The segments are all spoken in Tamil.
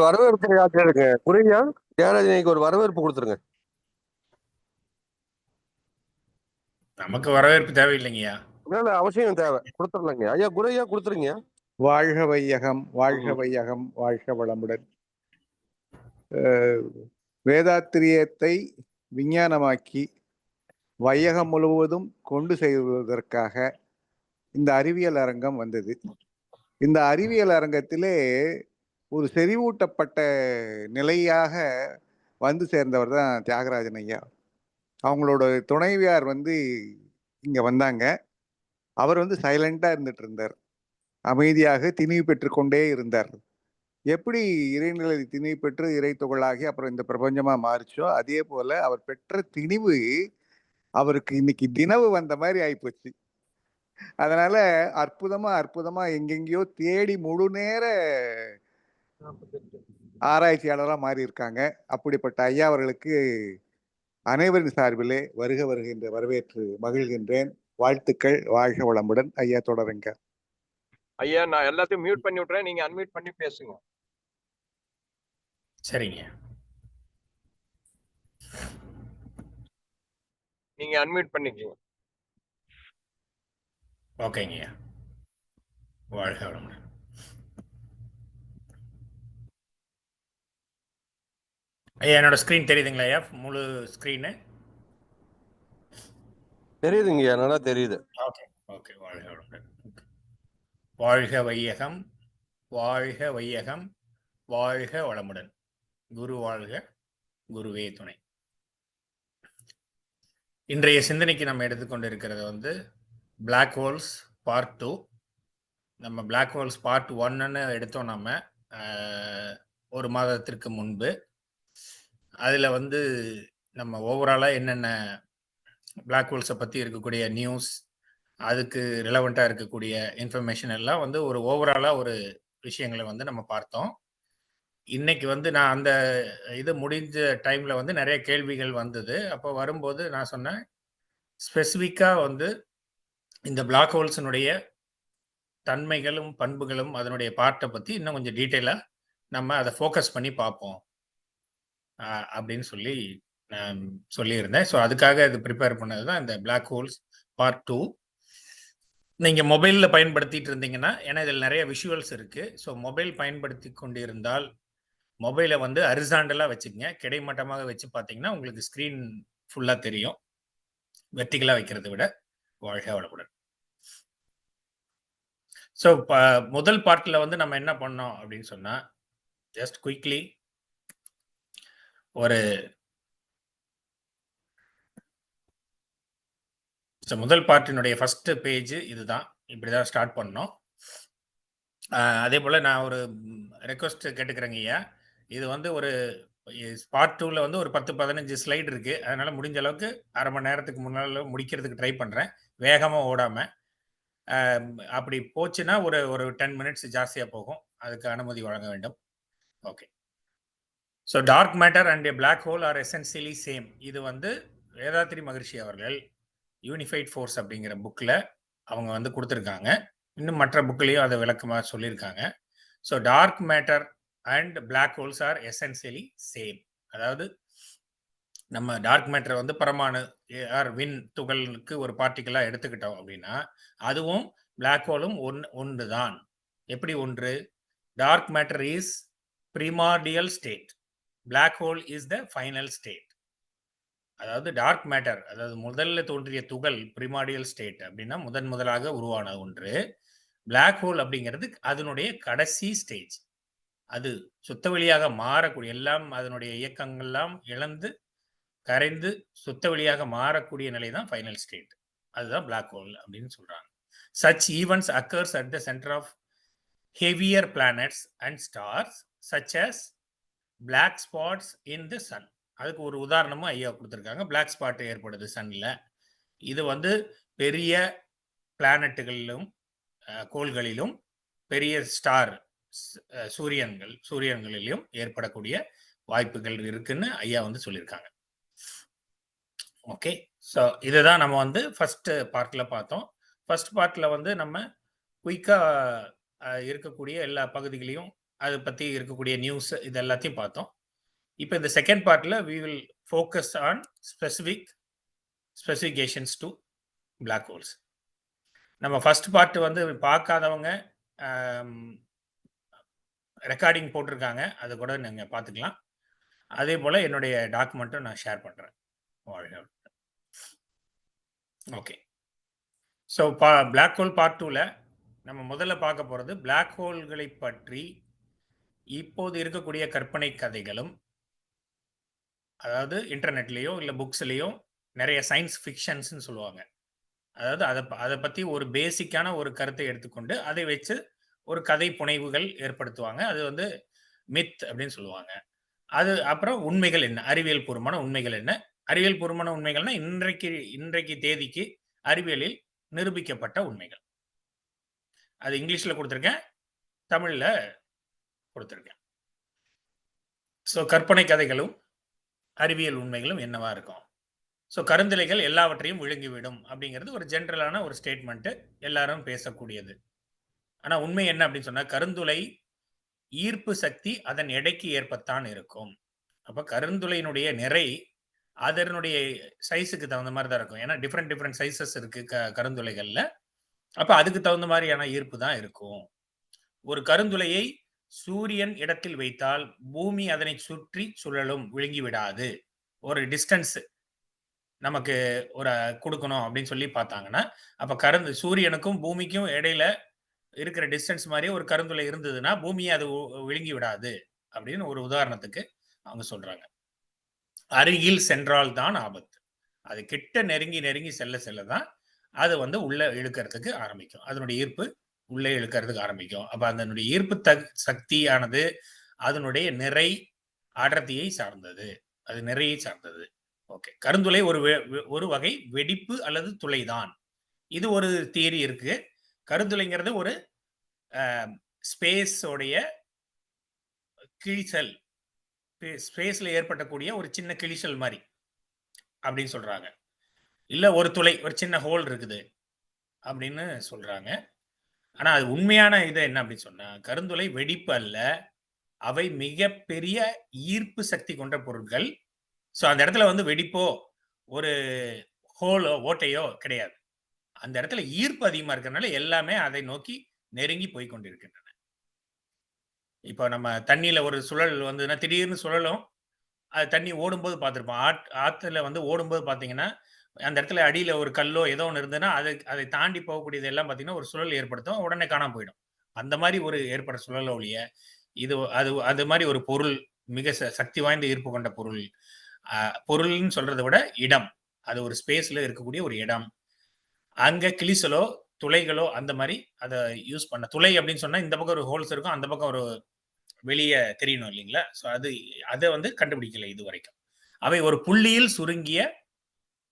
வரவேற்பு கேளுங்க. புரியுதா? தியாகராஜனுக்கு ஒரு வரவேற்பு கொடுத்துருங்க. நமக்கு வரவேற்பு தேவையில்லைங்கய்யா. இல்ல அவசியம் தேவை. கொடுத்துடலாங்க ஐயா. குருயா கொடுத்துருங்க. வாழ்க வையகம், வாழ்க வையகம், வாழ்க வளமுடன். வேதாத்திரியத்தை விஞ்ஞானமாக்கி வையகம் முழுவதும் கொண்டு செல்வதற்காக இந்த அறிவியல் அரங்கம் வந்தது. இந்த அறிவியல் அரங்கத்திலே ஒரு செறிவூட்டப்பட்ட நிலையாக வந்து சேர்ந்தவர் தான் தியாகராஜன் ஐயா. அவங்களோட துணைவியார் இங்க வந்தாங்க. அவர் சைலண்டா இருந்துட்டு இருந்தார், அமைதியாக திணிவு பெற்றுக்கொண்டே இருந்தார். எப்படி இறைநிலை திணிவு பெற்று இறை துகளாகி அப்புறம் இந்த பிரபஞ்சமா மாறிச்சோ அதே போல அவர் பெற்ற திணிவு அவருக்கு இன்னைக்கு தினவு வந்த மாதிரி ஆயிப்போச்சு. அதனால அற்புதமா எங்கெங்கயோ தேடி முழு நேர ஆராய்ச்சியாளராக மாறி இருக்காங்க. அப்படிப்பட்ட ஐயா அவர்களுக்கு அனைவரின் சார்பிலே வருக வருகின்ற வரவேற்று மகிழ்கின்றேன். வாழ்த்துக்கள். வாழ்க வளமுடன். ஐயா தொடருங்க. ஐயா நான் எல்லாத்தையும் மியூட் பண்ணி விட்டுறேன், நீங்க அன்மியூட் பண்ணி பேசுங்க. சரிங்க, நீங்க அன்மியூட் பண்ணிக்கீங்க. ஓகேங்கய்யா. வாழ்க வளமுடன். ஐயா என்னோட ஸ்கிரீன் தெரியுதுங்களா ஐயா? முழு ஸ்கிரீனு தெரியுதுங்கய்யா, நல்லா தெரியுது. Okay okay. வாழ்க வளமுடன். வாழ்க வையகம், வாழ்க வையகம், வாழ்க வளமுடன். குரு வாழ்க, குருவே துணை. இன்றைய சிந்தனைக்கு நம்ம எடுத்துக்கொண்டு இருக்கிறது பிளாக் ஹோல்ஸ் பார்ட் 2. நம்ம பிளாக் ஹோல்ஸ் பார்ட் 1ன்னு எடுத்தோம் நம்ம ஒரு மாதத்திற்கு முன்பு. அதில் நம்ம ஓவராலாக என்னென்ன பிளாக் ஹோல்ஸை பற்றி இருக்கக்கூடிய நியூஸ், அதுக்கு ரிலவெண்ட்டாக இருக்கக்கூடிய இன்ஃபர்மேஷன் எல்லாம் ஒரு ஓவராலாக ஒரு விஷயங்களை நம்ம பார்த்தோம். இன்னைக்கு நான் அந்த இது முடிஞ்ச டைமில் நிறைய கேள்விகள் வந்தது. அப்போ வரும்போது நான் சொன்னேன், ஸ்பெசிஃபிக்காக இந்த பிளாக் ஹோல்ஸினுடைய தன்மைகளும் பண்புகளும் அதனுடைய பார்ட்டை பற்றி இன்னும் கொஞ்சம் டீட்டெயிலாக நம்ம அதை ஃபோக்கஸ் பண்ணி பார்ப்போம் அப்படின்னு நான் சொல்லியிருந்தேன். ஸோ அதுக்காக இது ப்ரிப்பேர் பண்ணது தான் இந்த பிளாக் ஹோல்ஸ் பார்ட் 2. நீங்கள் மொபைலில் பயன்படுத்திட்டு இருந்தீங்கன்னா, ஏன்னா இதில் நிறைய விஷுவல்ஸ் இருக்குது. ஸோ மொபைல் பயன்படுத்தி கொண்டிருந்தால் மொபைலை ஹரிசாண்டலாக வச்சுக்கங்க. கிடைமட்டமாக வச்சு பார்த்தீங்கன்னா உங்களுக்கு ஸ்க்ரீன் ஃபுல்லாக தெரியும், வெர்டிகலாக வைக்கிறத விட. வாழ்க வளமுடன். ஸோ முதல் பார்ட்டில் நம்ம என்ன பண்ணோம் அப்படின்னு சொன்னால், ஜஸ்ட் குயிக்லி ஒரு முதல் பார்ட்டினுடைய ஃபர்ஸ்ட் பேஜ் இதுதான். இப்படிதான் ஸ்டார்ட் பண்ணோம். அதே போல் நான் ஒரு ரெக்வஸ்ட் கேட்டுக்கிறேங்க ஐயா. இது ஒரு பார்ட் 2ல் ஒரு 10-15 ஸ்லைடு இருக்குது. அதனால் முடிஞ்ச அளவுக்கு அரை மணி நேரத்துக்கு முன்னால் முடிக்கிறதுக்கு ட்ரை பண்ணுறேன், வேகமாக ஓடாமல். அப்படி போச்சுன்னா ஒரு 10 மினிட்ஸ் ஜாஸ்தியாக போகும். அதுக்கு அனுமதி வழங்க வேண்டும். Okay. So dark matter and a black hole are essentially same. இது வேதாத்ரி மகரிஷி அவர்கள் யூனிஃபைட் ஃபோர்ஸ் அப்படிங்கிற புக்கில் அவங்க கொடுத்துருக்காங்க. இன்னும் மற்ற புக்லேயும் அதை விளக்கமாக சொல்லியிருக்காங்க. So dark matter and black holes are essentially same. அதாவது நம்ம டார்க் மேட்டரை பரமாணு ஆர் வின் துகளுக்கு ஒரு பார்ட்டிக்கலாக எடுத்துக்கிட்டோம் அப்படின்னா, அதுவும் பிளாக் ஹோலும் ஒன்று தான். எப்படி ஒன்று? Dark matter is primordial state, black hole is the final state. அதாவது டார்க் மேட்டர், அதாவது முதல்ல தோன்றிய துகள் பிரிமார்டியல் ஸ்டேட் அப்படின்னா முதலாக உருவான ஒன்று. பிளாக் ஹோல் அப்படிங்கிறது அதனுடைய கடைசி ஸ்டேஜ். அது சுத்த வெளியாக மாறக்கூடிய, எல்லாம் அதனுடைய இயக்கங்கள்லாம் இழந்து கரைந்து சுத்த வெளியாக மாறக்கூடிய நிலை தான் ஃபைனல் ஸ்டேட். அதுதான் பிளாக் ஹோல் அப்படின்னு சொல்றாங்க. Such events occurs at the center of heavier planets and stars such as black spots in the sun. அதுக்கு ஒரு உதாரணமும் ஐயா கொடுத்துருக்காங்க. பிளாக் ஸ்பாட் ஏற்படுது சன்ல. இது பெரிய பிளானட்டுகளிலும் கோள்களிலும் பெரிய ஸ்டார் சூரியன்களிலும் ஏற்படக்கூடிய வாய்ப்புகள் இருக்குன்னு ஐயா சொல்லியிருக்காங்க. ஓகே. ஸோ இதுதான் நம்ம ஃபர்ஸ்ட் பார்ட்டில் பார்த்தோம். ஃபர்ஸ்ட் பார்ட்டில் நம்ம குயிக்காக இருக்கக்கூடிய எல்லா பகுதிகளையும் அதை பற்றி இருக்கக்கூடிய நியூஸ் இது எல்லாத்தையும் பார்த்தோம். இப்போ இந்த செகண்ட் பார்ட்டில் we will focus on specifications to black holes. நம்ம ஃபர்ஸ்ட் பார்ட் வந்து பார்க்காதவங்க ரெக்கார்டிங் போட்டிருக்காங்க, அதை கூட நீங்கள் பார்த்துக்கலாம். அதே போல் என்னுடைய டாக்குமெண்ட்டும் நான் ஷேர் பண்ணுறேன். Okay, so black hole part 2ல் நம்ம முதல்ல பார்க்க போகிறது பிளாக் ஹோல்களை பற்றி இப்போது இருக்கக்கூடிய கற்பனை கதைகளும், அதாவது இன்டர்நெட்லேயோ இல்லை புக்ஸ்லேயோ நிறைய சயின்ஸ் ஃபிக்ஷன்ஸ்ன்னு சொல்லுவாங்க. அதாவது அதை பற்றி ஒரு பேசிக்கான ஒரு கருத்தை எடுத்துக்கொண்டு அதை வச்சு ஒரு கதை புனைவுகள் ஏற்படுத்துவாங்க. அது வந்து மித் அப்படின்னு சொல்லுவாங்க. அது அப்புறம் உண்மைகள் என்ன, அறிவியல் பூர்வமான உண்மைகள் என்ன. அறிவியல் பூர்வமான உண்மைகள்னா இன்றைக்கு தேதிக்கு அறிவியலில் நிரூபிக்கப்பட்ட உண்மைகள். அது இங்கிலீஷில் கொடுத்துருக்கேன், தமிழில் கொடுத்துருக்கேன். ஸோ கற்பனை கதைகளும் அறிவியல் உண்மைகளும் என்னவா இருக்கும். ஸோ கருந்துளைகள் எல்லாவற்றையும் விழுங்கிவிடும் அப்படிங்கிறது ஒரு ஜென்ரலான ஒரு ஸ்டேட்மெண்ட்டு, எல்லாரும் பேசக்கூடியது. ஆனால் உண்மை என்ன அப்படின்னு சொன்னால், கருந்துளை ஈர்ப்பு சக்தி அதன் எடைக்கு ஏற்பத்தான் இருக்கும். அப்போ கருந்துளையினுடைய நிறை அதனுடைய சைஸுக்கு தகுந்த மாதிரி தான் இருக்கும். ஏன்னா டிஃப்ரெண்ட் சைஸஸ் இருக்கு கருந்துளைகளில். அப்போ அதுக்கு தகுந்த மாதிரியான ஈர்ப்பு தான் இருக்கும். ஒரு கருந்துளையை சூரியன் இடத்தில் வைத்தால் பூமி அதனை சுற்றி சுழலும், விழுங்கி விடாது. ஒரு டிஸ்டன்ஸ் நமக்கு ஒரு கொடுக்கணும் அப்படின்னு சொல்லி பார்த்தாங்கன்னா, அப்போ சூரியனுக்கும் பூமிக்கும் இடையில இருக்கிற டிஸ்டன்ஸ் மாதிரி ஒரு கருந்துளை இருந்ததுன்னா பூமியை அது விழுங்கி விடாது அப்படின்னு ஒரு உதாரணத்துக்கு அவங்க சொல்றாங்க. அருகில் சென்றால் தான் ஆபத்து. அது கிட்ட நெருங்கி செல்ல தான் அது வந்து உள்ள இழுக்கிறதுக்கு ஆரம்பிக்கும். அதனுடைய ஈர்ப்பு உள்ளே இழுக்கிறதுக்கு ஆரம்பிக்கும். அப்ப அதனுடைய ஈர்ப்பு சக்தியானது அதனுடைய நிறை அடர்த்தியை சார்ந்தது, அது நிறையை சார்ந்தது. ஓகே, கருந்துளை ஒரு வகை வெடிப்பு அல்லது துளைதான். இது ஒரு தியரி இருக்கு. கருந்துளைங்கிறது ஒரு ஸ்பேஸோடைய கிழிசல், ஸ்பேஸ்ல ஏற்பட்டக்கூடிய ஒரு சின்ன கிழிசல் மாதிரி அப்படின்னு சொல்றாங்க. இல்ல ஒரு துளை, ஒரு சின்ன ஹோல் இருக்குது அப்படின்னு சொல்றாங்க. ஆனா அது உண்மையான இது என்ன அப்படின்னு சொன்னா, கருந்துளை வெடிப்பு அல்ல, அவை மிகப்பெரிய ஈர்ப்பு சக்தி கொண்ட பொருட்கள். ஸோ அந்த இடத்துல வந்து வெடிப்போ ஒரு ஹோலோ ஓட்டையோ கிடையாது. அந்த இடத்துல ஈர்ப்பு அதிகமா இருக்கிறதுனால எல்லாமே அதை நோக்கி நெருங்கி போய் கொண்டிருக்கின்றன. இப்போ நம்ம தண்ணியில ஒரு சுழல் வந்ததுன்னா திடீர்னு சுழலும். அது தண்ணி ஓடும்போது பார்த்துருப்போம். ஆற்றுல வந்து ஓடும்போது பார்த்தீங்கன்னா, அந்த இடத்துல அடியில் ஒரு கல்லோ ஏதோ ஒன்று இருந்ததுன்னா அதை தாண்டி போகக்கூடியது எல்லாம் பார்த்தீங்கன்னா ஒரு சுழல் ஏற்படுத்தும், உடனே காணாம போயிடும். அந்த மாதிரி ஒரு ஏற்பட சுழல ஒழிய இது அது மாதிரி ஒரு பொருள், மிக சக்தி வாய்ந்த ஈர்ப்பு கொண்ட பொருள். பொருள்னு சொல்றதை விட இடம், அது ஒரு ஸ்பேஸ்ல இருக்கக்கூடிய ஒரு இடம். அங்க கிளிசலோ துளைகளோ அந்த மாதிரி அதை யூஸ் பண்ண. துளை அப்படின்னு சொன்னா இந்த பக்கம் ஒரு ஹோல்ஸ் இருக்கும், அந்த பக்கம் ஒரு வெளியே தெரியணும் இல்லைங்களா. ஸோ அதை வந்து கண்டுபிடிக்கல இது வரைக்கும். அவை ஒரு புள்ளியில் சுருங்கிய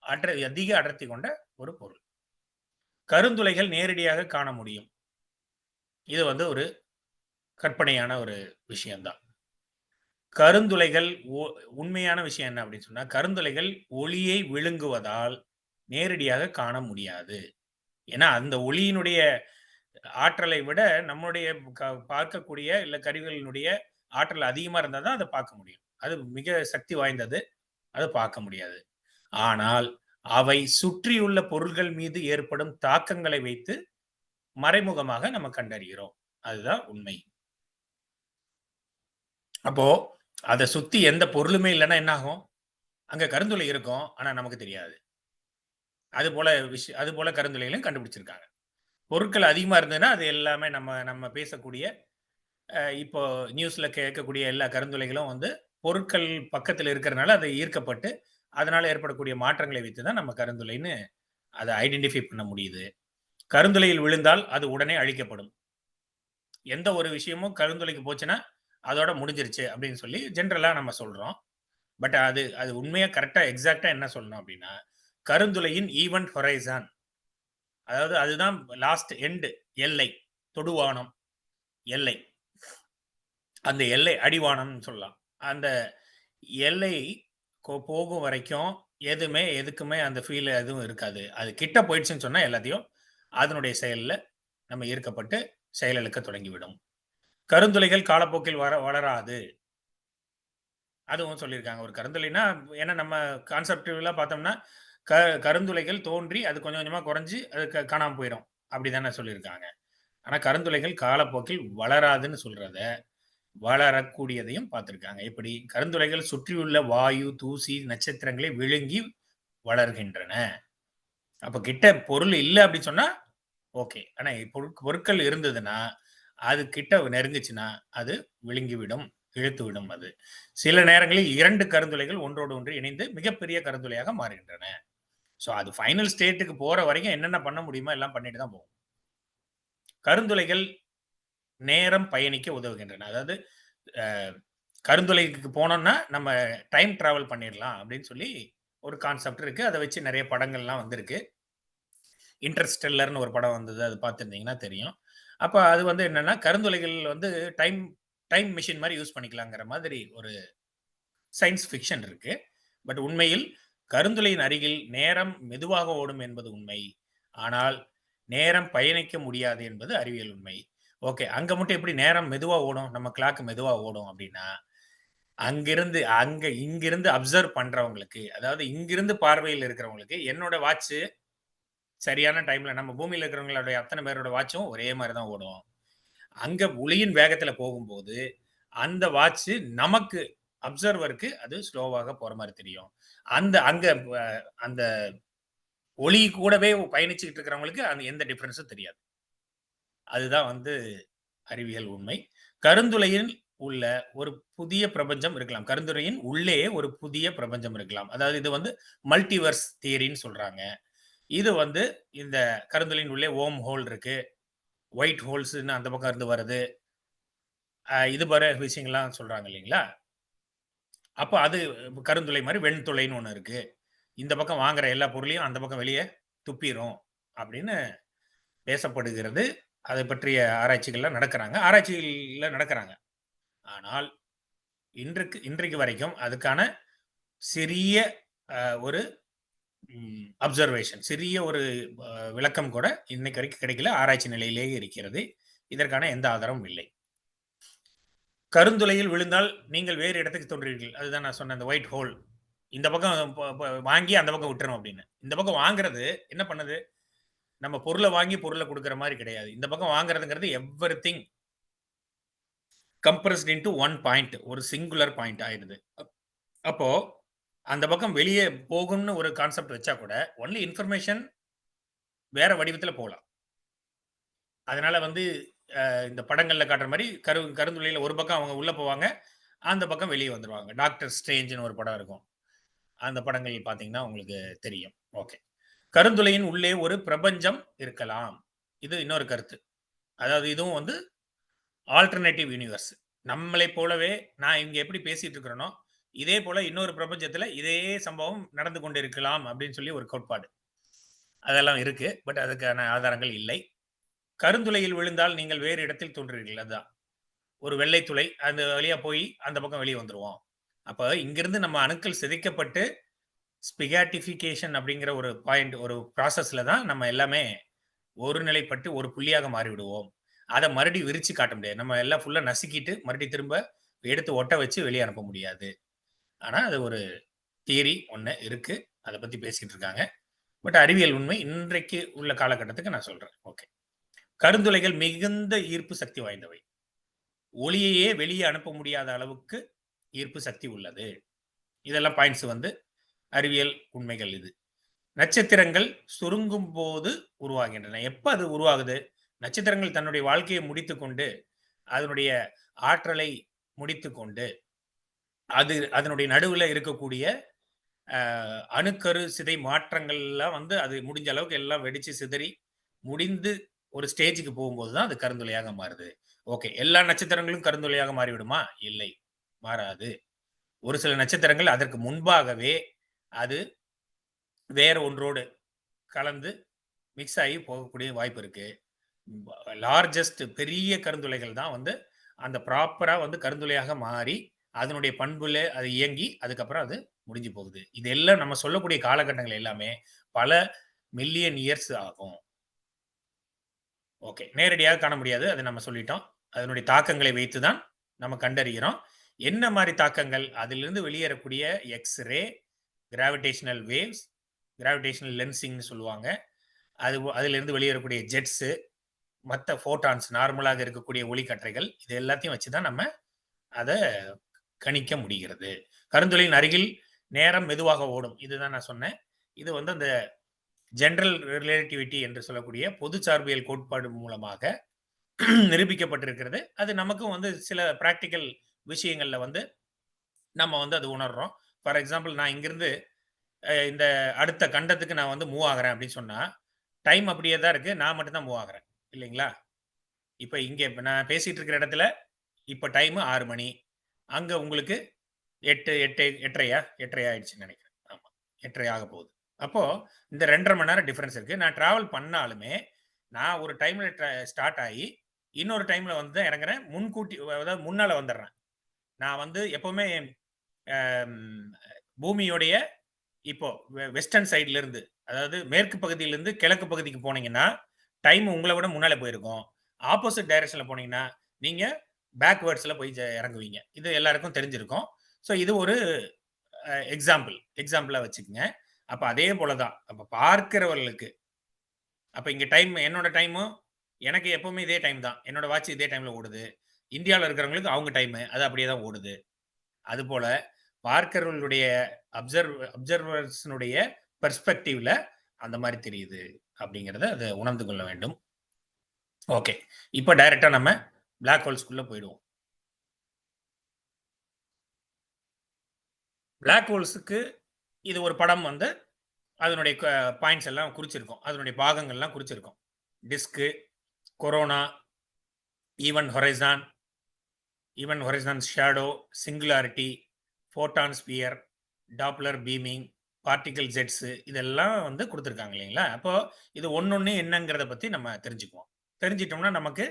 அதிக அடர்த்தி கொண்ட ஒரு பொருள். கருந்துளைகள் நேரடியாக காண முடியும். இது வந்து ஒரு கற்பனையான ஒரு விஷயம்தான். கருந்துளைகள் உண்மையான விஷயம் என்ன அப்படின்னு சொன்னா, கருந்துளைகள் ஒளியை விழுங்குவதால் நேரடியாக காண முடியாது. ஏன்னா அந்த ஒளியினுடைய ஆற்றலை விட நம்முடைய பார்க்கக்கூடிய இல்ல கருவிகளினுடைய ஆற்றல் அதிகமா இருந்தால் தான் அதை பார்க்க முடியும். அது மிக சக்தி வாய்ந்தது, அதை பார்க்க முடியாது. ஆனால் அவை சுற்றியுள்ள பொருள்கள் மீது ஏற்படும் தாக்கங்களை வைத்து மறைமுகமாக நம்ம கண்டறிகிறோம். அதுதான் உண்மை. அப்போ அதை சுத்தி எந்த பொருளுமே இல்லைன்னா என்ன ஆகும்? அங்க கருந்துளை இருக்கும், ஆனா நமக்கு தெரியாது. அது போல கருந்துளைகளையும் கண்டுபிடிச்சிருக்காங்க. பொருட்கள் அதிகமா இருந்ததுன்னா அது எல்லாமே நம்ம பேசக்கூடிய இப்போ நியூஸ்ல கேட்கக்கூடிய எல்லா கருந்துளைகளும் வந்து பொருட்கள் பக்கத்தில் இருக்கிறதுனால அதை ஈர்க்கப்பட்டு அதனால ஏற்படக்கூடிய மாற்றங்களை வைத்து தான் நம்ம கருந்துளைன்னு அதை ஐடென்டிஃபை பண்ண முடியுது. கருந்துளையில் விழுந்தால் அது உடனே அழிக்கப்படும். எந்த ஒரு விஷயமும் கருந்துளைக்கு போச்சுன்னா அதோட முடிஞ்சிருச்சு அப்படின்னு சொல்லி ஜென்ரலா நம்ம சொல்றோம். பட் அது உண்மையா கரெக்டா எக்ஸாக்டா என்ன சொல்லணும் அப்படின்னா, கருந்துளையின் ஈவென்ட் ஹொரைசான், அதாவது அதுதான் லாஸ்ட் எண்டு, எல்லை, தொடுவானம் எல்லை, அந்த எல்லை அடிவானம்னு சொல்லலாம். அந்த எல்லை போகும் வரைக்கும் எதுக்குமே அந்த ஃபீல் எதுவும் இருக்காது. அது கிட்ட போயிடுச்சுன்னு சொன்னா எல்லாத்தையும் அதனுடைய செயல்ல நம்ம ஈர்க்கப்பட்டு செயலிழக்க தொடங்கிவிடும். கருந்துளைகள் காலப்போக்கில் வளராது. அதுவும் சொல்லியிருக்காங்க. ஒரு கருந்துளைனா ஏன்னா நம்ம கான்செப்டிவலா பார்த்தோம்னா, கருந்துளைகள் தோன்றி அது கொஞ்சம் கொஞ்சமா குறைஞ்சு அது காணாம போயிரும். அப்படிதானே சொல்லியிருக்காங்க. ஆனா கருந்துளைகள் காலப்போக்கில் வளராதுன்னு சொல்றத, வளரக்கூடியதையும் பார்த்திருக்காங்க. எப்படி? கருந்துளைகள் சுற்றியுள்ள வாயு, தூசி, நட்சத்திரங்களை விழுங்கி வளர்கின்றன. அப்ப கிட்ட பொருள் இல்ல அப்படின்னு சொன்னா, ஓகே. ஆனா பொருட்கள் இருந்ததுன்னா, அது கிட்ட நெருங்குச்சுன்னா, அது விழுங்கிவிடும், இழுத்துவிடும் அது. சில நேரங்களில் 2 கருந்துளைகள் ஒன்றோடு ஒன்று இணைந்து மிகப்பெரிய கருந்துளையாக மாறுகின்றன. ஸோ அது ஃபைனல் ஸ்டேட்டுக்கு போற வரைக்கும் என்னென்ன பண்ண முடியுமோ எல்லாம் பண்ணிட்டு தான் போகும். கருந்துளைகள் நேரம் பயணிக்க உதவுகின்றன. அதாவது அ கருந்துளைக்கு போனோம்னா, நம்ம டைம் டிராவல் பண்ணிடலாம் அப்படின்னு சொல்லி ஒரு கான்செப்ட் இருக்கு. அத வச்சு நெறைய படங்கள்லாம் வந்திருக்கு. இன்டர்ஸ்டெல்லர்ன்னு ஒரு படம் வந்தது. அது பார்த்திருந்தீங்கன்னா தெரியும். அப்ப அது வந்து என்னன்னா, கருந்துளைகள் வந்து டைம் டைம் மெஷின் மாரி யூஸ் பண்ணிக்கலாங்கிற மாதிரி ஒரு சயன்ஸ் ஃபிக்ஷன் இருக்கு. பட் உண்மையில் கருந்துளையின் அருகில் நேரம் மெதுவாக ஓடும் என்பது உண்மை. ஆனால் நேரம் பயணிக்க முடியாது என்பது அறிவியல் உண்மை. ஓகே. அங்க மட்டும் எப்படி நேரம் மெதுவா ஓடும்? நம்ம கிளாக் மெதுவா ஓடும் அப்படின்னா, இங்கிருந்து அப்சர்வ் பண்றவங்களுக்கு, அதாவது இங்கிருந்து பார்வையில் இருக்கிறவங்களுக்கு என்னோட வாட்ச் சரியான டைம்ல நம்ம பூமியில இருக்கிறவங்களுடைய அத்தனை பேரோட வாட்சும் ஒரே மாரி தான் ஓடும். அங்க ஒளியின் வேகத்துல போகும்போது, அந்த வாட்ச் நமக்கு அப்சர்வருக்கு அது ஸ்லோவாக போற மாரி தெரியும். அந்த அங்க அ அந்த ஒளி கூடவே பயணிச்சுக்கிட்டு இருக்கிறவங்களுக்கு அந்த எந்த டிஃபரன்ஸும் தெரியாது. அதுதான் வந்து அறிவியல் உண்மை. கருந்துளையில் உள்ள ஒரு புதிய பிரபஞ்சம் இருக்கலாம். கருந்துளையின் உள்ளே ஒரு புதிய பிரபஞ்சம் இருக்கலாம். அதாவது இது வந்து மல்டிவர்ஸ் தியரின்னு சொல்றாங்க. இது வந்து இந்த கருந்துளையின் உள்ளே வோர்ம் ஹோல் இருக்கு. ஒயிட் ஹோல்ஸ்ன்னு அந்த பக்கம் இருந்து வருது. இது போற விஷயங்கள்லாம் சொல்றாங்க இல்லைங்களா? அப்ப அது கருந்துளை மாரி வெண்துளைன்னு ஒண்ணு இருக்கு. இந்த பக்கம் வாங்குற எல்லா பொருளையும் அந்த பக்கம் வெளிய துப்பிரும் அப்படின்னு பேசப்படுகிறது. அதை பற்றிய ஆராய்ச்சிகள்லாம் ஆராய்ச்சிகள்ல நடக்குறாங்க. ஆனால் இன்றைக்கு வரைக்கும் அதுக்கான சிறிய ஒரு அப்சர்வேஷன் சிறிய ஒரு விளக்கம் கூட இன்னைக்கு வரைக்கும் கிடைக்கல. ஆராய்ச்சி நிலையிலேயே இருக்கிறது. இதற்கான எந்த ஆதாரமும் இல்லை. கருந்துளையில் விழுந்தால் நீங்கள் வேறு இடத்துக்கு தோன்றீர்கள். அதுதான் நான் சொன்ன அந்த ஒயிட் ஹோல். இந்த பக்கம் வாங்கி அந்த பக்கம் விட்டுரும் அப்படின்னு. இந்த பக்கம் வாங்குறது என்ன பண்ணுது? நம்ம பொருள வாங்கி பொருள குடுக்குற மாரி கிடையாது. இந்த பக்கம் வாங்குறதுங்கிறது everything compressed into one point. ஒரு சிங்குலர் பாயிண்ட் ஆயிடுது. அப்போ அந்த பக்கம் வெளியே போகும்னு ஒரு கான்செப்ட் வச்சா கூட ஒன்லி இன்ஃபர்மேஷன் வேற வடிவத்துல போலாம். அதனால வந்து இந்த படங்கள்ல காட்டுற மாரி கருந்துளையில ஒரு பக்கம் அவங்க உள்ள போவாங்க. அந்த பக்கம் வெளியே வந்துருவாங்க. டாக்டர் ஸ்ட்ரேஞ்சுன்னு ஒரு படம் இருக்கும். அந்த படங்கள் பார்த்தீங்கன்னா உங்களுக்கு தெரியும். ஓகே. கருந்துளையின் உள்ளே ஒரு பிரபஞ்சம் இருக்கலாம். இது இன்னொரு கருத்து. அதாவது இதுவும் வந்து ஆல்டர்னேட்டிவ் யூனிவர்ஸ். நம்மளைப் போலவே நான் இங்க எப்படி பேசிட்டு இருக்கிறேனோ, இதே போல இன்னொரு பிரபஞ்சத்துல இதே சம்பவம் நடந்து கொண்டிருக்கலாம் அப்படின்னு சொல்லி ஒரு கோட்பாடு. அதெல்லாம் இருக்கு. பட் அதுக்கான ஆதாரங்கள் இல்லை. கருந்துளையில் விழுந்தால் நீங்கள் வேறு இடத்தில் தோன்றுவீர்கள். அதுதான். ஒரு வெள்ளை துளை அந்த வழியா போய் அந்த பக்கம் வெளிய வந்துருவோம். அப்ப இங்கிருந்து நம்ம அணுக்கள் சிதைக்கப்பட்டு ஸ்பிகாட்டிஃபிகேஷன் அப்படிங்கிற ஒரு பாயிண்ட் ஒரு ப்ராசஸ்ல தான் நம்ம எல்லாமே ஒருநிலைப்பட்டு ஒரு புள்ளியாக மாறிவிடுவோம். அத மறுபடியும் விரிச்சு காட்ட முடியாது. நம்ம எல்லாம் ஃபுல்லா நசுக்கிட்டு மறுபடியும் திரும்ப எடுத்து ஒட்ட வச்சு வெளிய அனுப்ப முடியாது. ஆனா அது ஒரு தியரி ஒண்ணு இருக்கு. அத பத்தி பேசிட்டு இருக்காங்க. பட் அறிவியல் உண்மை இன்றைக்கு உள்ள காலகட்டத்துக்கு நான் சொல்றேன். ஓகே. கருந்துளைகள் மிகுந்த ஈர்ப்பு சக்தி வாய்ந்தவை. ஒளியையே வெளியே அனுப்ப முடியாத அளவுக்கு ஈர்ப்பு சக்தி உள்ளது. இதெல்லாம் பாயிண்ட்ஸ் வந்து அறிவியல் உண்மைகள் இது. நட்சத்திரங்கள் சுருங்கும் போது உருவாகின்றன. எப்ப அது உருவாகுது? நட்சத்திரங்கள் தன்னுடைய வாழ்க்கையை முடித்துக்கொண்டு, அதனுடைய ஆற்றலை முடித்துக்கொண்டு, அதனுடைய நடுவுல இருக்கக்கூடிய அணுக்கரு சிதை மாற்றங்கள்லாம் வந்து அது முடிஞ்ச அளவுக்கு எல்லாம் வெடிச்சு சிதறி முடிந்து ஒரு ஸ்டேஜுக்கு போகும்போது தான் அது கருந்துளையாக மாறுது. ஓகே. எல்லா நட்சத்திரங்களும் கருந்துளையாக மாறிவிடுமா? இல்லை. மாறாது. ஒரு சில நட்சத்திரங்கள் அதற்கு முன்பாகவே அது வேற ஒன்றோடு கலந்து மிக்ஸ் ஆகி போகக்கூடிய வாய்ப்பு இருக்கு. லார்ஜஸ்ட் பெரிய கருந்துளைகள் தான் வந்து அந்த ப்ராப்பரா வந்து கருந்துளையாக மாறி அதனுடைய பண்புல அது இயங்கி அதுக்கப்புறம் அது முடிஞ்சு போகுது. இதெல்லாம் நம்ம சொல்லக்கூடிய காலகட்டங்கள் எல்லாமே பல மில்லியன் இயர்ஸ் ஆகும். ஓகே. நேரடியாக காண முடியாது. அத நம்ம சொல்லிட்டோம். அதனுடைய தாக்கங்களை வைத்து தான் நம்ம கண்டறிகிறோம். என்ன மாதிரி தாக்கங்கள்? அதிலிருந்து வெளியேறக்கூடிய எக்ஸ்ரே, கிராவிடேஷனல் வேவ்ஸ், கிராவிடேஷனல் லென்சிங்னு சொல்லுவாங்க. அதிலிருந்து வெளியேறக்கூடிய ஜெட்ஸு, மற்ற ஃபோட்டான்ஸ் நார்மலாக இருக்கக்கூடிய ஒளிக்கற்றைகள், இது எல்லாத்தையும் வச்சு தான் நம்ம அதை கணிக்க முடிகிறது. கருந்துளையின் அருகில் நேரம் மெதுவாக ஓடும். இதுதான் நான் சொன்னேன். இது வந்து அந்த ஜெனரல் ரிலேட்டிவிட்டி என்று சொல்லக்கூடிய பொது சார்பியல் கோட்பாடு மூலமாக நிரூபிக்கப்பட்டிருக்கிறது. அது நமக்கும் வந்து சில பிராக்டிக்கல் விஷயங்கள்ல வந்து நம்ம வந்து அது உணர்றோம். ஃபார் எக்ஸாம்பிள் நான் இங்கிருந்து இந்த அடுத்த கண்டத்துக்கு நான் வந்து மூவ் ஆகுறேன் அப்படின்னு சொன்னா, டைம் அப்படியே தான் இருக்கு. நான் மட்டும் தான் மூவ் ஆகுறேன். இல்லைங்களா? இப்ப இங்க நான் பேசிட்டு இருக்கிற இடத்துல இப்ப டைம் 6 மணி. அங்க உங்களுக்கு 8, 8:30 ஆயிடுச்சுன்னு நினைக்கிறேன். ஆமா. 8:30 ஆக போகுது. அப்போ இந்த 2:30 மணி நேரம் டிஃபரன்ஸ் இருக்கு. நான் டிராவல் பண்ணாலுமே, நான் ஒரு டைம்ல ஸ்டார்ட் ஆகி, இன்னொரு டைம்ல வந்து தான் இறங்குறேன். அதாவது முன்னால வந்துடுறேன். நான் வந்து எப்பவுமே பூமியோடைய இப்போ வெஸ்டர்ன் சைட்ல இருந்து, அதாவது மேற்கு பகுதியிலிருந்து கிழக்கு பகுதிக்கு போனீங்கன்னா, டைம் உங்கள விட முன்னால போயிருக்கும். ஆப்போசிட் டைரக்ஷன்ல போனீங்கன்னா, நீங்க பேக்வேர்ட்ஸ்ல போய் இறங்குவீங்க. இது எல்லாருக்கும் தெரிஞ்சிருக்கும். ஸோ இது ஒரு எக்ஸாம்பிளா வச்சுக்கங்க. அப்ப அதே போல தான். அப்ப பார்க்கிறவர்களுக்கு அப்ப இங்க டைம் என்னோட டைமும் எனக்கு எப்பவுமே இதே டைம் தான். என்னோட வாட்ச் இதே டைம்ல ஓடுது. இந்தியால இருக்கிறவங்களுக்கு அவங்க டைம் அது அப்படியே தான் ஓடுது. அதுபோல பார்க்கிறவர்களுடைய அப்சர்வர்ஸ்னுடைய பெர்ஸ்பெக்டிவ்ல அந்த மாதிரி தெரியுது அப்படிங்கிறத அதை உணர்ந்து கொள்ள வேண்டும். ஓகே, இப்போ டைரக்டா நம்ம பிளாக் ஹோல்ஸ்குள்ள போயிடுவோம். பிளாக் ஹோல்ஸுக்கு இது ஒரு படம் வந்து அதனுடைய பாயிண்ட்ஸ் எல்லாம் குறிச்சிருக்கும். அதனுடைய பாகங்கள்லாம் குறிச்சிருக்கும். Disc, corona, event horizon shadow, singularity, photon sphere, Doppler beaming, particle jets இதெல்லாம் வந்து கொடுத்துருக்காங்க இல்லைங்களா? அப்போ இது ஒன்னொன்னு என்னங்கிறத பத்தி நம்ம தெரிஞ்சுக்குவோம். தெரிஞ்சிட்டோம்னா நமக்கு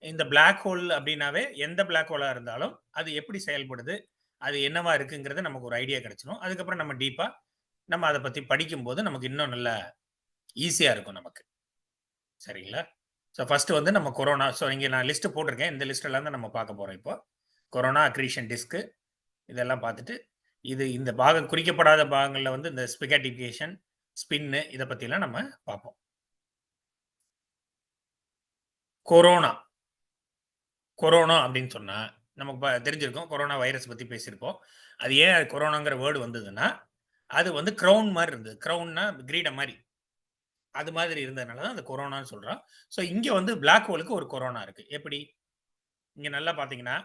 இந்த பிளாக் ஹோல் அப்படின்னாவே எந்த பிளாக் ஹோலா இருந்தாலும் அது எப்படி செயல்படுது, அது என்னவா இருக்குங்கிறது நமக்கு ஒரு ஐடியா கிடைச்சிடும். அதுக்கப்புறம் நம்ம டீப்பா நம்ம அதை பத்தி படிக்கும்போது நமக்கு இன்னும் நல்லா ஈஸியா இருக்கும் நமக்கு. சரிங்களா? ஸோ ஃபர்ஸ்ட் வந்து நம்ம கொரோனா. ஸோ இங்கே நான் லிஸ்ட் போட்டிருக்கேன். இந்த லிஸ்ட் எல்லாம் தான் நம்ம பார்க்க போறோம் இப்போ. கொரோனா, அக்ரீஷன் டிஸ்க் இதெல்லாம் பார்த்துட்டு, இது இந்த பாகம் குறிக்கப்படாத பாகங்களில் வந்து இந்த ஸ்பிகேட்டிஃபிகேஷன், ஸ்பின்னு இதை பற்றிலாம் நம்ம பார்ப்போம். கொரோனா அப்படின்னு சொன்னா நமக்கு தெரிஞ்சிருக்கும். கொரோனா வைரஸ் பற்றி பேசியிருப்போம். அது ஏன் கொரோனாங்கிற வேர்டு வந்ததுன்னா, அது வந்து க்ரௌன் மாதிரி இருந்தது. க்ரௌன்னா கிரீடம் மாதிரி, அது மாதிரி இருந்ததுனால தான் அந்த கொரோனான்னு சொல்றோம். ஸோ இங்க வந்து பிளாக் ஹோலுக்கு ஒரு கொரோனா இருக்கு. எப்படி? இங்க நல்லா பார்த்தீங்கன்னா,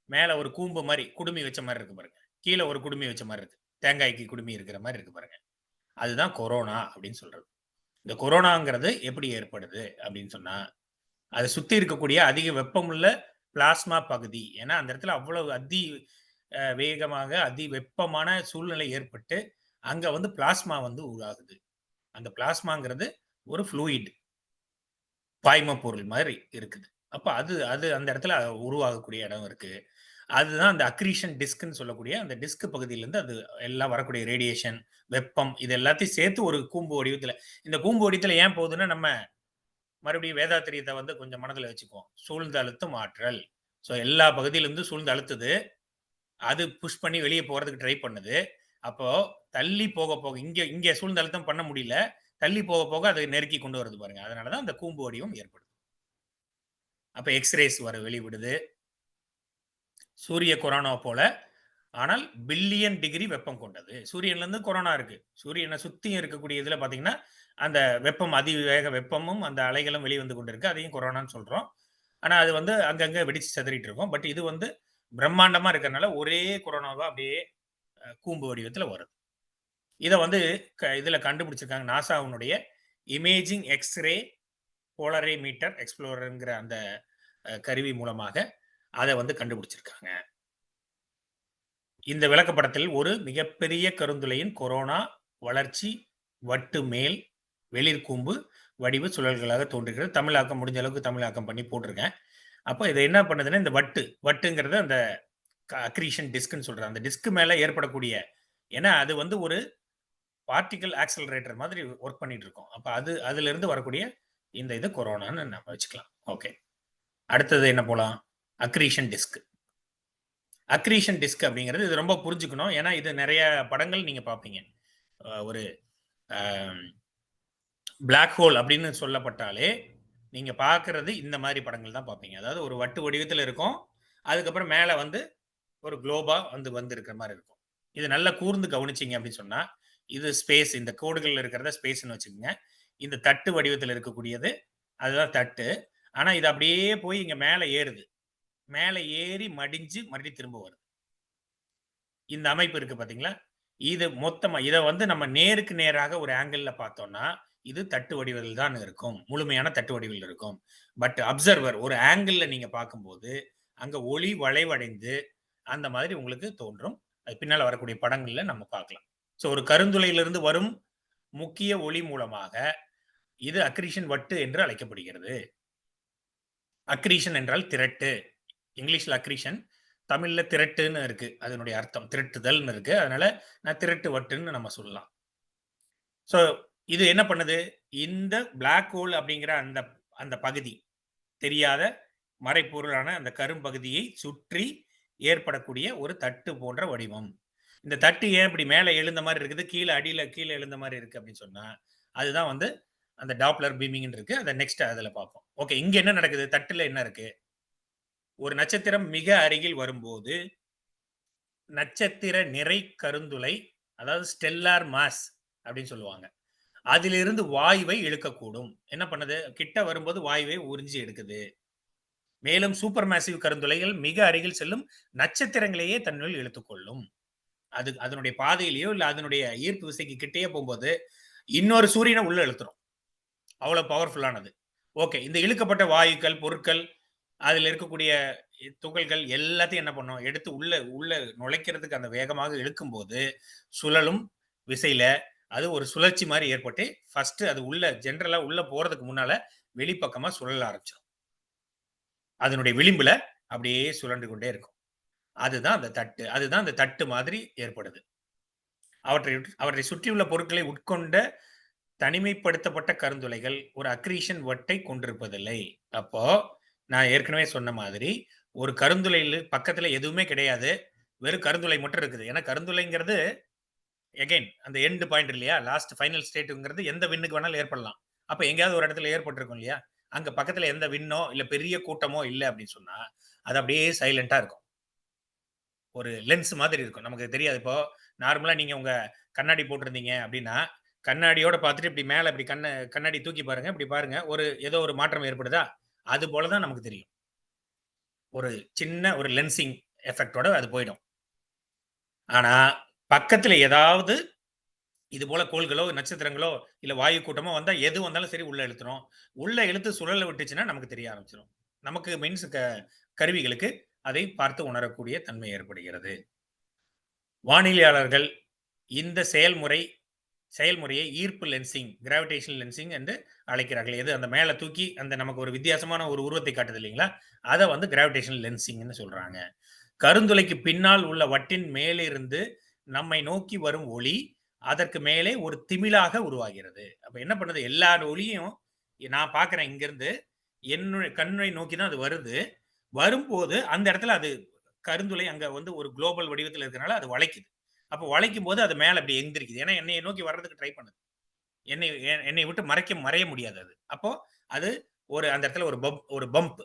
மேல ஒரு கூம்பு மாதிரி குடுமி வச்ச மாதிரி இருக்கு பாருங்க. கீழே ஒரு குடுமி வச்ச மாதிரி இருக்கு. தேங்காய்க்கு குடுமி இருக்கிற மாதிரி இருக்கு பாருங்க. அதுதான் கொரோனா அப்படின்னு சொல்றது. இந்த கொரோனாங்கிறது எப்படி ஏற்படுது அப்படின்னு சொன்னா, அதை சுத்தி இருக்கக்கூடிய அதிக வெப்பமுள்ள பிளாஸ்மா பகுதி. ஏன்னா அந்த இடத்துல அவ்வளவு வேகமாக அதி வெப்பமான சூழ்நிலை ஏற்பட்டு அங்க வந்து பிளாஸ்மா வந்து உருவாகுது. அந்த பிளாஸ்மாங்கிறது ஒரு ஃப்ளூயிட், பாய்ம பொருள் மாதிரி இருக்குது. அப்ப அது அது அந்த இடத்துல உருவாகக்கூடிய இடம் இருக்கு. அதுதான் அந்த அக்ரீஷன் டிஸ்க்னு சொல்லக்கூடிய அந்த டிஸ்க் பகுதியிலேருந்து அது எல்லாம் வரக்கூடிய ரேடியேஷன், வெப்பம் இது எல்லாத்தையும் சேர்த்து ஒரு கூம்பு வடிவத்தில். இந்த கூம்பு வடிவத்தில் ஏன் போகுதுன்னா, நம்ம மறுபடியும் வேதாத்திரியத்தை வந்து கொஞ்சம் மனதில் வச்சுக்குவோம். சூழ்ந்து அழுத்தும் ஆற்றல். ஸோ எல்லா பகுதியிலேருந்து சூழ்ந்து அழுத்துது. அது புஷ் பண்ணி வெளியே போகிறதுக்கு ட்ரை பண்ணுது. அப்போ தள்ளி போக போக இங்கே சூழ்ந்து அழுத்தம் பண்ண முடியல. தள்ளி போக போக அதை நெருக்கி கொண்டு வருது பாருங்க. அதனால தான் அந்த கூம்பு வடிவம் ஏற்படுது. அப்போ எக்ஸ்ரேஸ் வெளிவிடுது. சூரிய கொரோனா போல, ஆனால் பில்லியன் டிகிரி வெப்பம் கொண்டது. சூரியன்ல இருந்து கொரோனா இருக்கு. சூரியனை சுத்தி இருக்கக்கூடிய இதுல பாத்தீங்கன்னா அந்த வெப்பம், அதிவேக வெப்பமும் அந்த அலைகளும் வெளிவந்து கொண்டிருக்கு. அதையும் கொரோனான்னு சொல்றோம். ஆனா அது வந்து அங்கங்க வெடிச்சு சிதறிட்டு இருக்கும். பட் இது வந்து பிரம்மாண்டமா இருக்கிறதுனால ஒரே கொரோனாவா அப்படியே கூம்பு வடிவத்துல வருது. இதை வந்து இதுல கண்டுபிடிச்சிருக்காங்க. நாசாவுடைய இமேஜிங் எக்ஸ்ரே போலரிமீட்டர் எக்ஸ்ப்ளோரர்ங்கிற அந்த கருவி மூலமாக அதை வந்து கண்டுபிடிச்சிருக்காங்க. இந்த விளக்கப்படத்தில் ஒரு மிகப்பெரிய கருந்துளையின் கொரோனா வளர்ச்சி வட்டு மேல் வெளிர்கூம்பு வடிவு சுழல்களாக தோன்றுகிறது. தமிழாக்கம் முடிஞ்ச அளவுக்கு தமிழாக்கம் பண்ணி போட்டிருக்கேன். அப்போ இதை என்ன பண்ணுதுன்னா, இந்த வட்டுங்கிறது அந்த அக்ரீஷன் டிஸ்க்னு சொல்றேன். அந்த டிஸ்க் மேல ஏற்படக்கூடிய, ஏன்னா அது வந்து ஒரு பார்ட்டிகல் ஆக்சலரேட்டர் மாதிரி ஒர்க் பண்ணிட்டு இருக்கோம். அப்போ அதுல இருந்து வரக்கூடிய இந்த இது கொரோனான்னு நம்ம வச்சுக்கலாம். ஓகே, அடுத்தது என்ன போலாம்? Accretion disk. அக்ரீஷன் டிஸ்க் அப்படிங்கிறது இது ரொம்ப புரிஞ்சுக்கணும். ஏன்னா இது நிறைய படங்கள் நீங்க பார்ப்பீங்க. ஒரு பிளாக் ஹோல் அப்படின்னு சொல்லப்பட்டாலே நீங்க பார்க்கறது இந்த மாதிரி படங்கள் தான் பார்ப்பீங்க. அதாவது ஒரு வட்டு வடிவத்தில் இருக்கும். அதுக்கப்புறம் மேலே வந்து ஒரு குளோபா வந்து இருக்கிற மாதிரி இருக்கும். இது நல்லா கூர்ந்து கவனிச்சிங்க அப்படின்னு சொன்னா இது ஸ்பேஸ், இந்த கோடுகள் இருக்கிறத ஸ்பேஸ்ன்னு வச்சுக்கோங்க. இந்த தட்டு வடிவத்தில் இருக்கக்கூடியது அதுதான் தட்டு. ஆனா இது அப்படியே போய் இங்க மேலே ஏறுது. மேலே ஏறி மடிஞ்சு மறுபடியும் திரும்ப வருது. இந்த அமைப்பு இருக்கு பாத்தீங்களா? இது மொத்தமா இதை வந்து நம்ம நேருக்கு நேராக ஒரு ஆங்கிள் பார்த்தோம்னா இது தட்டு வடிவில் தான் இருக்கும். முழுமையான தட்டு வடிவில் இருக்கும். பட் அப்சர்வர் ஒரு ஆங்கிள் நீங்க பார்க்கும்போது அங்க ஒளி வளைவடைந்து அந்த மாதிரி உங்களுக்கு தோன்றும். அது பின்னால வரக்கூடிய படங்கள்ல நம்ம பார்க்கலாம். ஸோ ஒரு கருந்துளையிலிருந்து வரும் முக்கிய ஒளி மூலமாக இது அக்ரீஷன் வட்டு என்று அழைக்கப்படுகிறது. அக்ரீஷன் என்றால் திரட்டு. இங்கிலீஷ்ல அக்ரீஷன், தமிழ்ல திரட்டுன்னு இருக்கு. அதனுடைய அர்த்தம் திரட்டுதல்னு இருக்கு. அதனால நான் திரட்டு வட்டுன்னு நம்ம சொல்லலாம். ஸோ இது என்ன பண்ணுது? இந்த பிளாக் ஹோல் அப்படிங்கிற அந்த அந்த பகுதி தெரியாத மறைப்பொருளான அந்த கரும்பகுதியை சுற்றி ஏற்படக்கூடிய ஒரு தட்டு போன்ற வடிவம். இந்த தட்டு ஏன் இப்படி மேலே எழுந்த மாதிரி இருக்குது, கீழே அடியில கீழே எழுந்த மாதிரி இருக்கு அப்படின்னு சொன்னா அதுதான் வந்து அந்த டாப்லர் பீமிங் இருக்கு. அதை நெக்ஸ்ட் அதுல பார்ப்போம். ஓகே, இங்க என்ன நடக்குது? தட்டுல என்ன இருக்கு? ஒரு நட்சத்திரம் மிக அருகில் வரும்போது நட்சத்திர நிறை கருந்துளை, அதாவது ஸ்டெல்லார் மாஸ் அப்படின்னு சொல்லுவாங்க, அதிலிருந்து வாயுவை இழுக்கக்கூடும். என்ன பண்ணுது? கிட்ட வரும்போது வாயுவை உறிஞ்சி எடுக்குது. மேலும் சூப்பர் மேசிவ் கருந்துளைகள் மிக அருகில் செல்லும் நட்சத்திரங்களையே தன்னுள் இழுத்துக்கொள்ளும். அது அதனுடைய பாதையிலேயோ இல்ல அதனுடைய ஈர்ப்பு விசைக்கு கிட்டேயே போகும்போது இன்னொரு சூரியனை உள்ள இழுத்துரும். அவ்வளவு பவர்ஃபுல்லானது. ஓகே, இந்த இழுக்கப்பட்ட வாயுக்கள், பொருட்கள், அதில் இருக்கக்கூடிய துகள்கள் எல்லாத்தையும் என்ன பண்ணும்? எடுத்து உள்ள நுழைக்கிறதுக்கு அந்த வேகமாக இழுக்கும் போது சுழலும் விசையில அது ஒரு சுழற்சி மாதிரி ஏற்பட்டு ஃபர்ஸ்ட் அது உள்ள ஜெனரலா உள்ள போறதுக்கு முன்னால வெளிப்பக்கமா சுழல ஆரம்பிச்சிடும். அதனுடைய விளிம்புல அப்படியே சுழன்று கொண்டே இருக்கும். அதுதான் அந்த தட்டு. அதுதான் அந்த தட்டு மாதிரி ஏற்படுது. அவற்றை சுற்றியுள்ள பொருட்களை உட்கொண்ட தனிமைப்படுத்தப்பட்ட கருந்துளைகள் ஒரு அக்ரீஷன் வட்டை கொண்டிருப்பதில்லை. அப்போ நான் ஏற்கனவே சொன்ன மாதிரி ஒரு கருந்துளையில் பக்கத்துல எதுவுமே கிடையாது, வெறும் கருந்துளை மட்டும் இருக்குது. ஏன்னா கருந்துளைங்கிறது எகைன் அந்த எண்ட் பாயிண்ட் இல்லையா, லாஸ்ட் ஃபைனல் ஸ்டேட்டுங்கிறது எந்த விண்ணுக்கு வேணாலும் ஏற்படலாம். அப்ப எங்கேயாவது ஒரு இடத்துல ஏற்பட்டிருக்கும் இல்லையா, அங்க பக்கத்துல எந்த விண்ணோ இல்ல பெரிய கூட்டமோ இல்லை அப்படின்னு சொன்னா அது அப்படியே சைலண்டா இருக்கும். ஒரு லென்ஸ் மாதிரி இருக்கும், நமக்கு தெரியாது. இப்போ நார்மலா நீங்க உங்க கண்ணாடி போட்டிருந்தீங்க அப்படின்னா கண்ணாடியோட பார்த்துட்டு இப்படி மேல இப்படி கண்ணாடி தூக்கி பாருங்க, இப்படி பாருங்க, ஒரு ஏதோ ஒரு மாற்றம் ஏற்படுதா? அது போலதான் நமக்கு தெரியும். ஒரு சின்ன ஒரு லென்சிங் எஃபெக்டோட அது போயிடும். ஆனா பக்கத்துல ஏதாவது இது போல கோள்களோ நட்சத்திரங்களோ இல்ல வாயு கூட்டமோ வந்தா எது வந்தாலும் சரி உள்ள இழுத்துரும். உள்ள இழுத்து சுழல விட்டுச்சுன்னா நமக்கு தெரிய ஆரம்பிச்சிடும். நமக்கு மீன்ஸ் கருவிகளுக்கு அதை பார்த்து உணரக்கூடிய தன்மை ஏற்படுகிறது. வானிலையாளர்கள் இந்த செயல்முறையை ஈர்ப்பு லென்சிங், கிராவிடேஷனல் லென்சிங் என்று அழைக்கிறார்கள். எது அந்த மேல தூக்கி அந்த நமக்கு ஒரு வித்தியாசமான ஒரு உருவத்தை காட்டுது இல்லைங்களா, அதை வந்து கிராவிடேஷனல் லென்சிங்னு சொல்றாங்க. கருந்துளைக்கு பின்னால் உள்ள வட்டின் மேலிருந்து நம்மை நோக்கி வரும் ஒளி அதற்கு மேலே ஒரு திமிழாக உருவாகிறது. அப்ப என்ன பண்ணுது? எல்லா ஒளியும் நான் பார்க்கிறேன் இங்கிருந்து, என்னுடைய கண்ணை நோக்கி தான் அது வருது. வரும்போது அந்த இடத்துல அது கருந்துளை அங்க வந்து ஒரு குளோபல் வடிவத்தில் இருக்கிறனால அது வளைக்குது. அப்ப வளைக்கும் போது அது மேல அப்படி எந்திரிக்குது. ஏன்னா என்னைய நோக்கி வர்றதுக்கு ட்ரை பண்ணுது. என்னை விட்டு மறைய முடியாது அது. அப்போ அது அந்த இடத்துல ஒரு பம்ப்.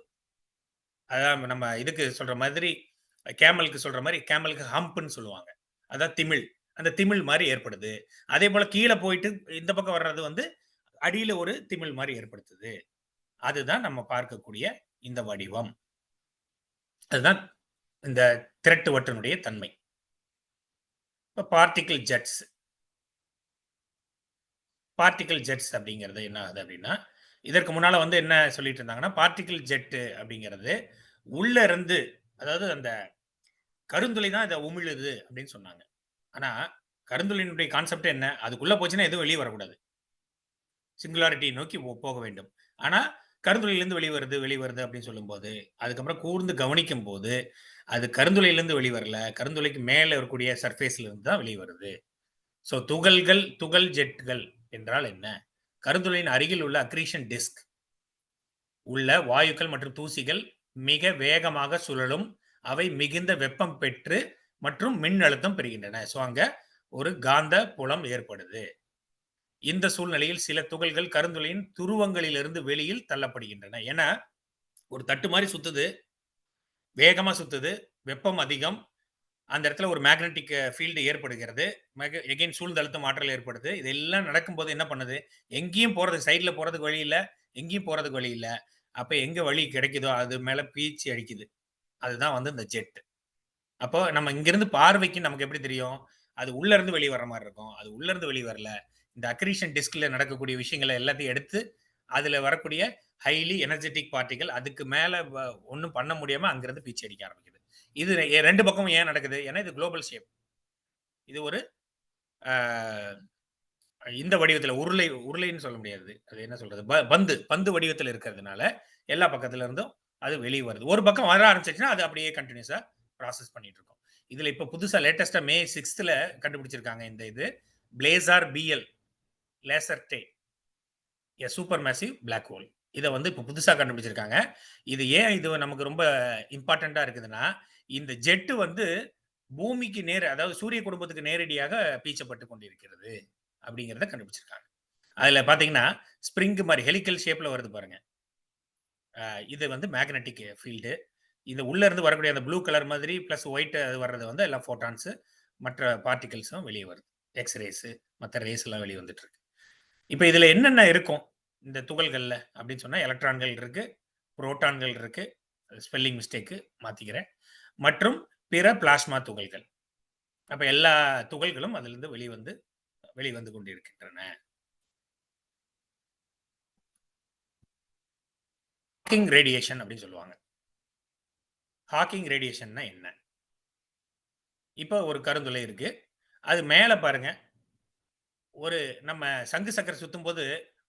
அதான் நம்ம இதுக்கு சொல்ற மாதிரி கேமலுக்கு சொல்ற மாதிரி கேமலுக்கு ஹம்ப்னு சொல்லுவாங்க. அதான் திமிழ். அந்த திமிழ் மாதிரி ஏற்படுது. அதே போல கீழே போயிட்டு இந்த பக்கம் வர்றது வந்து அடியில ஒரு திமிழ் மாதிரி ஏற்படுத்துது. அதுதான் நம்ம பார்க்கக்கூடிய இந்த வடிவம். அதுதான் இந்த திரட்டு வட்டினுடைய தன்மை. பார்ட்டிகிள் ஜெட்ஸ் அப்படிங்கிறது என்ன ஆகுது அப்படின்னா, இதற்கு முன்னால வந்து என்ன சொல்லிட்டு இருந்தாங்கன்னா, பார்ட்டிகிள் ஜெட் அப்படிங்கிறது உள்ள இருந்து, அதாவது அந்த கருந்துளை தான் இதை உமிழுது அப்படின்னு சொன்னாங்க. ஆனா கருந்துளையினுடைய கான்செப்ட் என்ன? அதுக்குள்ள போச்சுன்னா எதுவும் வெளியே வரக்கூடாது, சிங்குலாரிட்டி நோக்கி போக வேண்டும். ஆனா கருந்துளையிலிருந்து வெளிவருது அப்படின்னு சொல்லும்போது அதுக்கப்புறம் கூர்ந்து கவனிக்கும் போது அது கருந்துளையிலிருந்து வெளிவரல, கருந்துளைக்கு மேல இருக்கக்கூடிய சர்ஃபேஸ்ல இருந்து தான் வெளிவருது. ஸோ துகள் ஜெட்டுகள் என்றால் என்ன? கருந்துளையின் அருகில் உள்ள அக்ரீஷன் டிஸ்க் உள்ள வாயுக்கள் மற்றும் தூசிகள் மிக வேகமாக சுழலும், அவை மிகுந்த வெப்பம் பெற்று மற்றும் மின் அழுத்தம் பெறுகின்றன. ஸோ அங்க ஒரு காந்த புலம் ஏற்படுது. இந்த சூழ்நிலையில் சில துகள்கள் கருந்துளையின் துருவங்களிலிருந்து வெளியில் தள்ளப்படுகின்றன. ஏன்னா ஒரு தட்டு மாதிரி சுத்துது, வேகமா சுத்துது, வெப்பம் அதிகம், அந்த இடத்துல ஒரு மேக்னெட்டிக் ஃபீல்டு ஏற்படுகிறது, எகைன் சூழ்ந்து அழுத்தம் ஆற்றல் ஏற்படுது. இதெல்லாம் நடக்கும்போது என்ன பண்ணுது, எங்கேயும் போறதுக்கு சைட்ல போறதுக்கு வழி இல்ல, எங்கேயும் போறதுக்கு வழி இல்ல. அப்ப எங்க வழி கிடைக்குதோ அது மேல பீச்சி அடிக்குது. அதுதான் வந்து இந்த ஜெட். அப்போ நம்ம இங்கிருந்து பார்வைக்கு நமக்கு எப்படி தெரியும், அது உள்ள இருந்து வெளிய வர்ற மாதிரி இருக்கும். அது உள்ள இருந்து வெளிய வரல. இந்த அக்ரீஷன் டிஸ்க்ல நடக்கக்கூடிய விஷயங்களை எல்லாத்தையும் எடுத்து அதுல வரக்கூடிய ஹைலி எனர்ஜெட்டிக் பார்ட்டிகள் அதுக்கு மேல ஒன்றும் பண்ண முடியாம அங்கிருந்து பீச்சி அடிக்க ஆரம்பிக்குது. இது ரெண்டு பக்கமும் ஏன் நடக்குது, ஏன்னா இது குளோபல் ஷேப். இது ஒரு இந்த வடிவத்துல உருளைன்னு சொல்ல முடியாது, அது என்ன சொல்றது, பந்து வடிவத்தில் இருக்கிறதுனால எல்லா பக்கத்துல இருந்தும் அது வெளியே வருது. ஒரு பக்கம் வர ஆரம்பிச்சிச்சுன்னா அது அப்படியே கண்டினியூஸா ப்ராசஸ் பண்ணிட்டு இருக்கோம். இதுல இப்ப புதுசா லேட்டஸ்டா May 6th கண்டுபிடிச்சிருக்காங்க இந்த இது பிளேசார் BL laser day super massive black whole. இதை வந்து இப்போ புதுசாக கண்டுபிடிச்சிருக்காங்க. இது ஏன் இது நமக்கு ரொம்ப இம்பார்ட்டண்டா இருக்குதுன்னா, இந்த ஜெட்டு வந்து பூமிக்கு அதாவது சூரிய குடும்பத்துக்கு நேரடியாக பீச்சப்பட்டு கொண்டிருக்கிறது அப்படிங்கிறத கண்டுபிடிச்சிருக்காங்க. அதுல பாத்தீங்கன்னா ஸ்ப்ரிங் மாதிரி ஹெலிக்கல் ஷேப்ல வருது பாருங்க. இது வந்து மேக்னெட்டிக் ஃபீல்டு. இது உள்ள இருந்து வரக்கூடிய அந்த ப்ளூ கலர் மாதிரி பிளஸ் ஒயிட் வர்றது வந்து எல்லாம் ஃபோட்டான்ஸ், மற்ற பார்ட்டிகல்ஸும் வெளியே வருது. எக்ஸ்ரேஸ், மற்ற ரேஸ் எல்லாம் வெளியே வந்துட்டு இருக்கு. இப்போ இதுல என்னென்ன இருக்கும் இந்த துகள்கள்ல அப்படின்னு சொன்னா, எலக்ட்ரான்கள் இருக்கு, புரோட்டான்கள் இருக்கு, ஸ்பெல்லிங் மிஸ்டேக்கு மாத்திக்கிறேன், மற்றும் பிற பிளாஸ்மா துகள்கள். அப்ப எல்லா துகள்களும் அதிலிருந்து வெளிவந்து கொண்டிருக்கின்றன. ஹாக்கிங் ரேடியேஷன் அப்படின்னு சொல்லுவாங்க. ஹாக்கிங் ரேடியேஷன்னா என்ன? இப்போ ஒரு கருந்துளை இருக்கு, அது மேல பாருங்க, ஒரு நம்ம சங்கு சக்கரம் சுத்தும் போது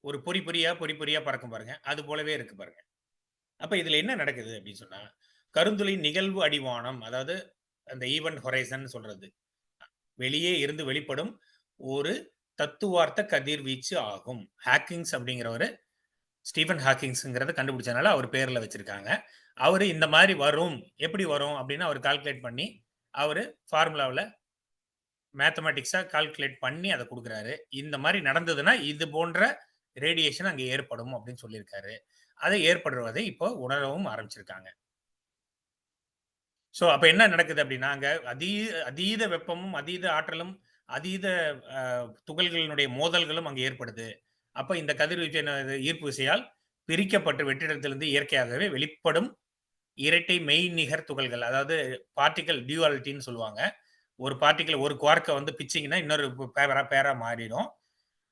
ஒரு பொறி பொறியா பறக்கும் பாருங்க, அது போலவே இருக்கு பாருங்க. அப்ப இதுல என்ன நடக்குது அப்படின்னு சொன்னா, கருந்துளை நிகழ்வு அடிவானம், அதாவது அந்த ஈவென்ட் ஹொரைசன் சொல்றது, வெளியே இருந்து வெளிப்படும் ஒரு தத்துவார்த்த கதிர்வீச்சு ஆகும். ஹாக்கிங்ஸ் அப்படிங்கிறவரு ஸ்டீஃபன் ஹாக்கிங்ஸ்ங்கிறத கண்டுபிடிச்சனால அவர் பேர்ல வச்சிருக்காங்க. அவரு இந்த மாதிரி வரும், எப்படி வரும் அப்படின்னு அவர் கால்குலேட் பண்ணி அவரு ஃபார்முலாவில் மேத்தமெட்டிக்ஸா கால்குலேட் பண்ணி அதை கொடுக்குறாரு. இந்த மாதிரி நடந்ததுன்னா இது போன்ற ரேடியேஷன் அங்கே ஏற்படும் அப்படின்னு சொல்லியிருக்காரு. அதை ஏற்படுவதை இப்போ உணரவும் ஆரம்பிச்சிருக்காங்க. ஸோ அப்ப என்ன நடக்குது அப்படின்னா, அங்க அதீத வெப்பமும் அதீத ஆற்றலும் அதீத துகள்களினுடைய மோதல்களும் அங்கே ஏற்படுது. அப்ப இந்த கதிர்வீச்சு ஈர்ப்பு விசையால் பிரிக்கப்பட்டு வெற்றிடத்திலிருந்து இயற்கையாகவே வெளிப்படும் இரட்டை மெய்நிகர் துகள்கள், அதாவது பார்ட்டிகல் டியூவாலிட்டின்னு சொல்லுவாங்க. ஒரு பார்ட்டிகல் ஒரு குவார்க்கை வந்து பிச்சிங்கன்னா இன்னொரு பேரா மாறிடும்.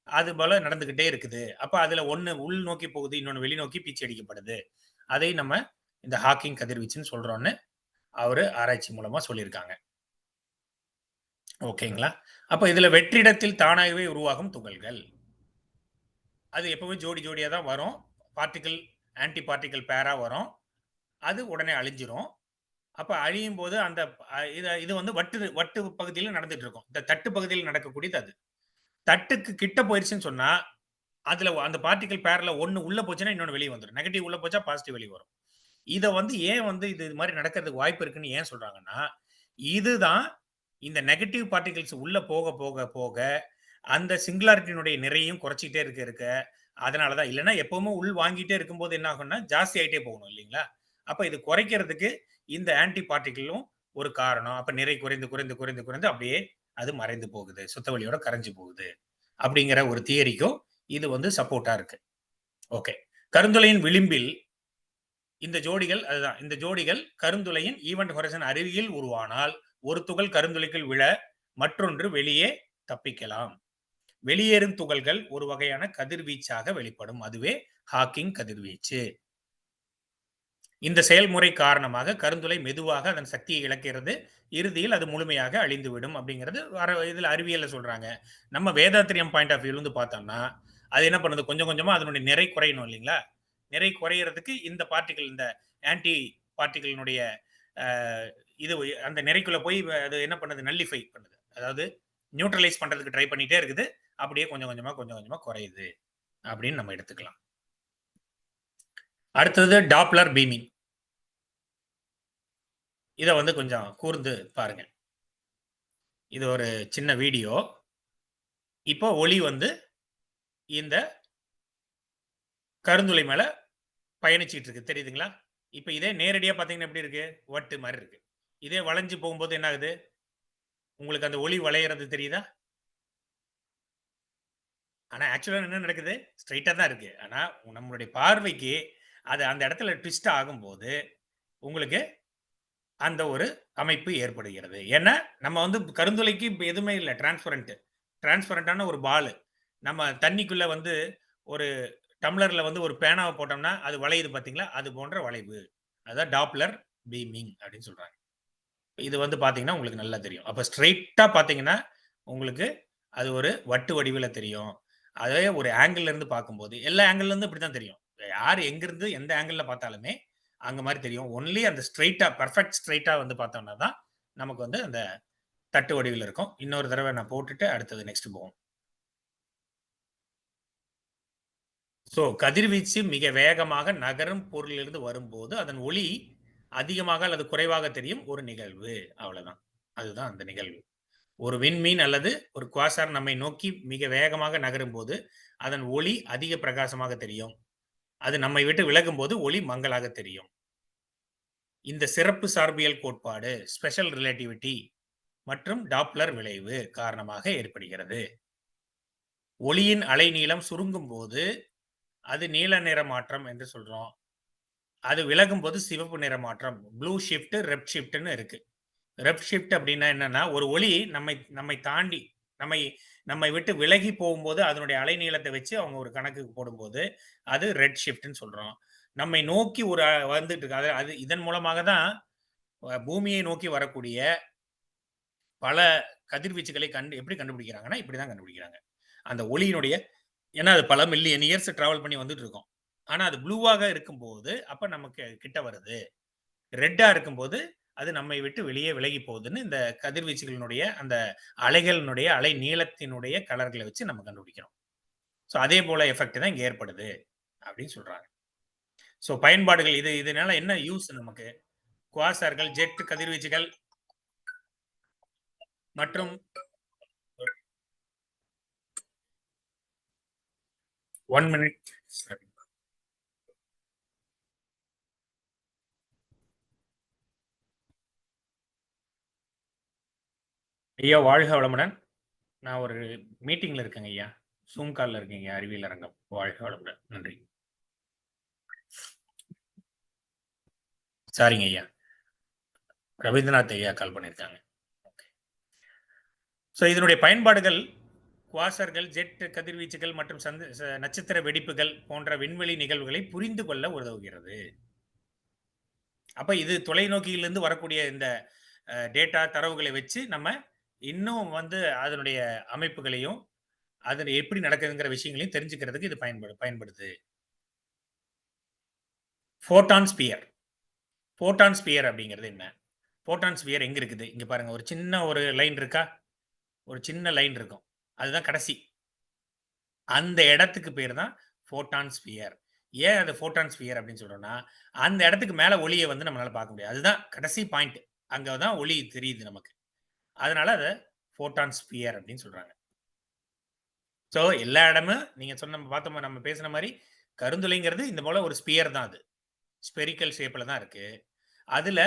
அது போல நடந்துகிட்டே இருக்குது. அப்ப அதுல ஒண்ணு உள் நோக்கி போகுது, இன்னொன்னு வெளிநோக்கி பிச்சு அடிக்கப்படுது. அதை நம்ம இந்த ஹாக்கிங் கதிர்வீச்சுன்னு சொல்றோம்னு அவரு ஆராய்ச்சி மூலமா சொல்லியிருக்காங்க. ஓகேங்களா? அப்ப இதுல வெற்றிடத்தில் தானாகவே உருவாகும் துகள்கள், அது எப்பவுமே ஜோடியா தான் வரும். பார்ட்டிகல் ஆன்டி பார்ட்டிகல் பேரா வரும். அது உடனே அழிஞ்சிரும். அப்ப அழியும் போது அந்த இது வந்து வட்டு பகுதியில் நடந்துட்டு இருக்கும். இந்த தட்டு பகுதியில் நடக்கக்கூடியது. அது தட்டுக்கு கிட்ட போயிருச்சுன்னு சொன்னா, அதுல அந்த பார்ட்டிகல் பேர்ல ஒண்ணு உள்ள போச்சுன்னா இன்னொன்னு வெளியே வந்துடும். நெகட்டிவ் உள்ள போச்சா பாசிட்டிவ் வெளியே வரும். இத வந்து ஏன் வந்து இது மாதிரி நடக்கிறதுக்கு வாய்ப்பு இருக்குன்னு ஏன் சொல்றாங்கன்னா, இதுதான் இந்த நெகட்டிவ் பார்ட்டிகல்ஸ் உள்ள போக போக போக அந்த சிங்குலாரிட்டியினுடைய நிறையும் குறைச்சிக்கிட்டே இருக்க அதனாலதான். இல்லைன்னா எப்பவுமே உள் வாங்கிட்டே இருக்கும்போது என்ன ஆகும்னா ஜாஸ்தி ஆயிட்டே போகணும் இல்லைங்களா? அப்ப இது குறைக்கிறதுக்கு இந்த ஆன்டி பார்ட்டிகளும் ஒரு காரணம். அப்ப நிறை குறைந்து அப்படியே அது மறைந்து போகுது, சுத்த வழியோட கரைஞ்சு போகுது அப்படிங்கிற ஒரு தியரிக்கும் இது வந்து சப்போர்ட்டா இருக்கு. ஓகே, கருந்துளையின் விளிம்பில் இந்த ஜோடிகள் கருந்துளையின் ஈவென்ட் ஹொரைசன் அருகில் உருவானால் ஒரு துகள் கருந்துளைக்குள் விழ மற்றொன்று வெளியே தப்பிக்கலாம். வெளியேறும் துகள்கள் ஒரு வகையான கதிர்வீச்சாக வெளிப்படும். அதுவே ஹாக்கிங் கதிர்வீச்சு. இந்த செயல்முறை காரணமாக கருந்துளை மெதுவாக அதன் சக்தியை இழக்கிறது, இறுதியில் அது முழுமையாக அழிந்துவிடும் அப்படிங்கிறது இதுல அறிவியல்ல சொல்றாங்க. நம்ம வேதாத்திரியம் பாயிண்ட் ஆஃப் வியூல இருந்து பார்த்தோம்னா அது என்ன பண்ணுது, கொஞ்சம் கொஞ்சமா அதனுடைய நிறை குறையணும் இல்லைங்களா? நிறை குறையிறதுக்கு இந்த பார்ட்டிகல், இந்த ஆன்டி பார்ட்டிகளினுடைய இது அந்த நிறைக்குள்ள போய் அது என்ன பண்ணுது, நல்லிஃபை பண்ணுது, அதாவது நியூட்ரலைஸ் பண்றதுக்கு ட்ரை பண்ணிட்டே இருக்குது. அப்படியே கொஞ்சம் கொஞ்சமா குறையுது அப்படின்னு நம்ம எடுத்துக்கலாம். அடுத்தது டாப்ளர் பீமிங். இதை வந்து கொஞ்சம் கூர்ந்து பாருங்க. இது ஒரு சின்ன வீடியோ. இப்போ ஒளி வந்து இந்த கருந்துளை மேல பயணிச்சிட்டு இருக்கு, தெரியுதுங்களா? இப்போ இதே நேரடியா பார்த்தீங்கன்னா எப்படி இருக்கு? வட்டு மாதிரி இருக்கு. இதே வளைஞ்சு போகும்போது என்ன ஆகுது? உங்களுக்கு அந்த ஒளி வளையறது தெரியுதா? ஆனா ஆக்சுவலா என்ன நடக்குது? ஸ்ட்ரெயிட்டா தான் இருக்கு. ஆனா நம்மளுடைய பார்வைக்கு அது அந்த இடத்துல ட்விஸ்ட் ஆகும்போது உங்களுக்கு அந்த ஒரு அமைப்பு ஏற்படுகிறது. ஏன்னா நம்ம வந்து கருந்துளைக்கு இப்ப எதுவுமே இல்ல. டிரான்ஸ்பரண்டான ஒரு பால். நம்ம தண்ணிக்குள்ள வந்து ஒரு டம்ளர்ல வந்து ஒரு பேனாவை போட்டோம்னா அது வளையுது பார்த்தீங்களா? அது போன்ற வளைவு. அதான் டாப்லர் பீமிங் அப்படின்னு சொல்றாங்க. இது வந்து பார்த்தீங்கன்னா உங்களுக்கு நல்லா தெரியும். அப்ப ஸ்ட்ரெயிட்டா பார்த்தீங்கன்னா உங்களுக்கு அது ஒரு வட்டு வடிவில தெரியும். அதே ஒரு ஆங்கிள்ல இருந்து பார்க்கும்போது எல்லா ஆங்கிள்ல இருந்தும் இப்படித்தான் தெரியும். யார் எங்கிருந்து எந்த ஆங்கிள்ல பார்த்தாலுமே அங்க மாரி தெரியும். ஒன்லி அந்த ஸ்ட்ரெயிட்டா பெர்ஃபெக்ட் ஸ்ட்ரெயிட்டா வந்து பார்த்தோம்னா தான் நமக்கு வந்து அந்த தட்டு வடிவில இருக்கும். இன்னொரு தடவை நான் போட்டுட்டு அடுத்தது நெக்ஸ்ட் போவோம். கதிர்வீச்சு மிக வேகமாக நகரும் பொருளிலிருந்து வரும்போது அதன் ஒளி அதிகமாக அல்லது குறைவாக தெரியும் ஒரு நிகழ்வு. அவ்வளவுதான். அதுதான் அந்த நிகழ்வு. ஒரு விண்மீன் அல்லது ஒரு குவாசார் நம்மை நோக்கி மிக வேகமாக நகரும்போது அதன் ஒளி அதிக பிரகாசமாக தெரியும். அது நம்மை விட்டு விலகும்போது ஒளி மங்கலாக தெரியும். இந்த சிறப்பு சார்பியல் கோட்பாடு ஸ்பெஷல் ரிலேட்டிவிட்டி மற்றும் டாப்லர் விளைவு காரணமாக ஏற்படுகிறது. ஒளியின் அலைநீளம் சுருங்கும் போது அது நீல நிற மாற்றம் என்று சொல்றோம். அது விலகும் போது சிவப்பு நிற மாற்றம், ப்ளூ ஷிஃப்ட், ரெட் ஷிஃப்ட்னு இருக்கு. ரெட் ஷிஃப்ட் அப்படின்னா என்னன்னா, ஒரு ஒளி நம்மை நம்மை தாண்டி நம்மை நம்மை விட்டு விலகி போகும்போது அதனுடைய அலைநீளத்தை வச்சு அவங்க ஒரு கணக்குக்கு போடும்போது அது ரெட் ஷிஃப்ட்னு சொல்றோம். நம்மை நோக்கி ஒரு வந்துட்டு இருக்கு. அது இதன் மூலமாக தான் பூமியை நோக்கி வரக்கூடிய பல கதிர்வீச்சுகளை எப்படி கண்டுபிடிக்கிறாங்கன்னா, இப்படிதான் கண்டுபிடிக்கிறாங்க. அந்த ஒளியினுடைய ஏன்னா அது பல மில்லியன் இயர்ஸ் டிராவல் பண்ணி வந்துட்டு இருக்கும். ஆனா அது ப்ளூவாக இருக்கும்போது அப்ப நமக்கு கிட்ட வருது. ரெட்டா இருக்கும்போது அது நம்மை விட்டு வெளியே விலகி போகுதுன்னு இந்த கதிர்வீச்சுகளினுடைய அந்த அலைகளினுடைய அலை நீளத்தினுடைய கலர்களை வச்சு நம்ம கண்டுபிடிக்கிறோம். அதே போல எஃபெக்ட் தான் இங்க ஏற்படுது அப்படின்னு சொல்றாங்க. பயன்பாடுகள் இதனால என்ன யூஸ் நமக்கு? குவாசார்கள், ஜெட் கதிர்வீச்சுகள் மற்றும் 1 மினிட். ஐயா வாழ்க வளமுடன். நான் ஒரு மீட்டிங்ல இருக்கேங்க ஐயா. ஜூம் கால்ல இருக்கீங்க. அறிவியல் அரங்கம். வாழ்க வளமுடன். நன்றி. சாரிங்க ஐயா. ரவீந்திரநாத் ஐயா கால் பண்ணியிருக்காங்க. இதனுடைய பயன்பாடுகள் குவாசர்கள், ஜெட் கதிர்வீச்சுகள் மற்றும் நட்சத்திர வெடிப்புகள் போன்ற விண்வெளி நிகழ்வுகளை புரிந்து கொள்ள உதவுகிறது. அப்ப இது தொலைநோக்கியிலிருந்து வரக்கூடிய இந்த டேட்டா தரவுகளை வச்சு நம்ம இன்னும் வந்து அதனுடைய அமைப்புகளையும் அது எப்படி நடக்குதுங்கிற விஷயங்களையும் தெரிஞ்சுக்கிறதுக்கு இது பயன்படுது. போட்டான் ஸ்பியர். போட்டான் ஸ்பியர் அப்படிங்கிறது என்ன? போட்டான் ஸ்பியர் எங்க இருக்குது? இங்க பாருங்க, ஒரு சின்ன ஒரு லைன் இருக்கா? ஒரு சின்ன லைன் இருக்கும். அதுதான் கடைசி. அந்த இடத்துக்கு பேர் தான் போட்டான் ஸ்பியர். ஏன் அது போட்டான் ஸ்பியர் அப்படின்னு சொல்றோம்னா, அந்த இடத்துக்கு மேல ஒளியை வந்து நம்மளால பார்க்க முடியாது. அதுதான் கடைசி பாயிண்ட். அங்க தான் ஒளி தெரியுது நமக்கு. அதனால அத போட்டான் ஸ்பியர் அப்படின்னு சொல்றாங்க. எல்லா இடமும் நீங்க பார்த்தோம், நம்ம பேசுன மாதிரி கருந்துளைங்கிறது இந்த போல ஒரு ஸ்பியர் தான். அது ஸ்பெரிக்கல் ஷேப்ல தான் இருக்கு. அதுல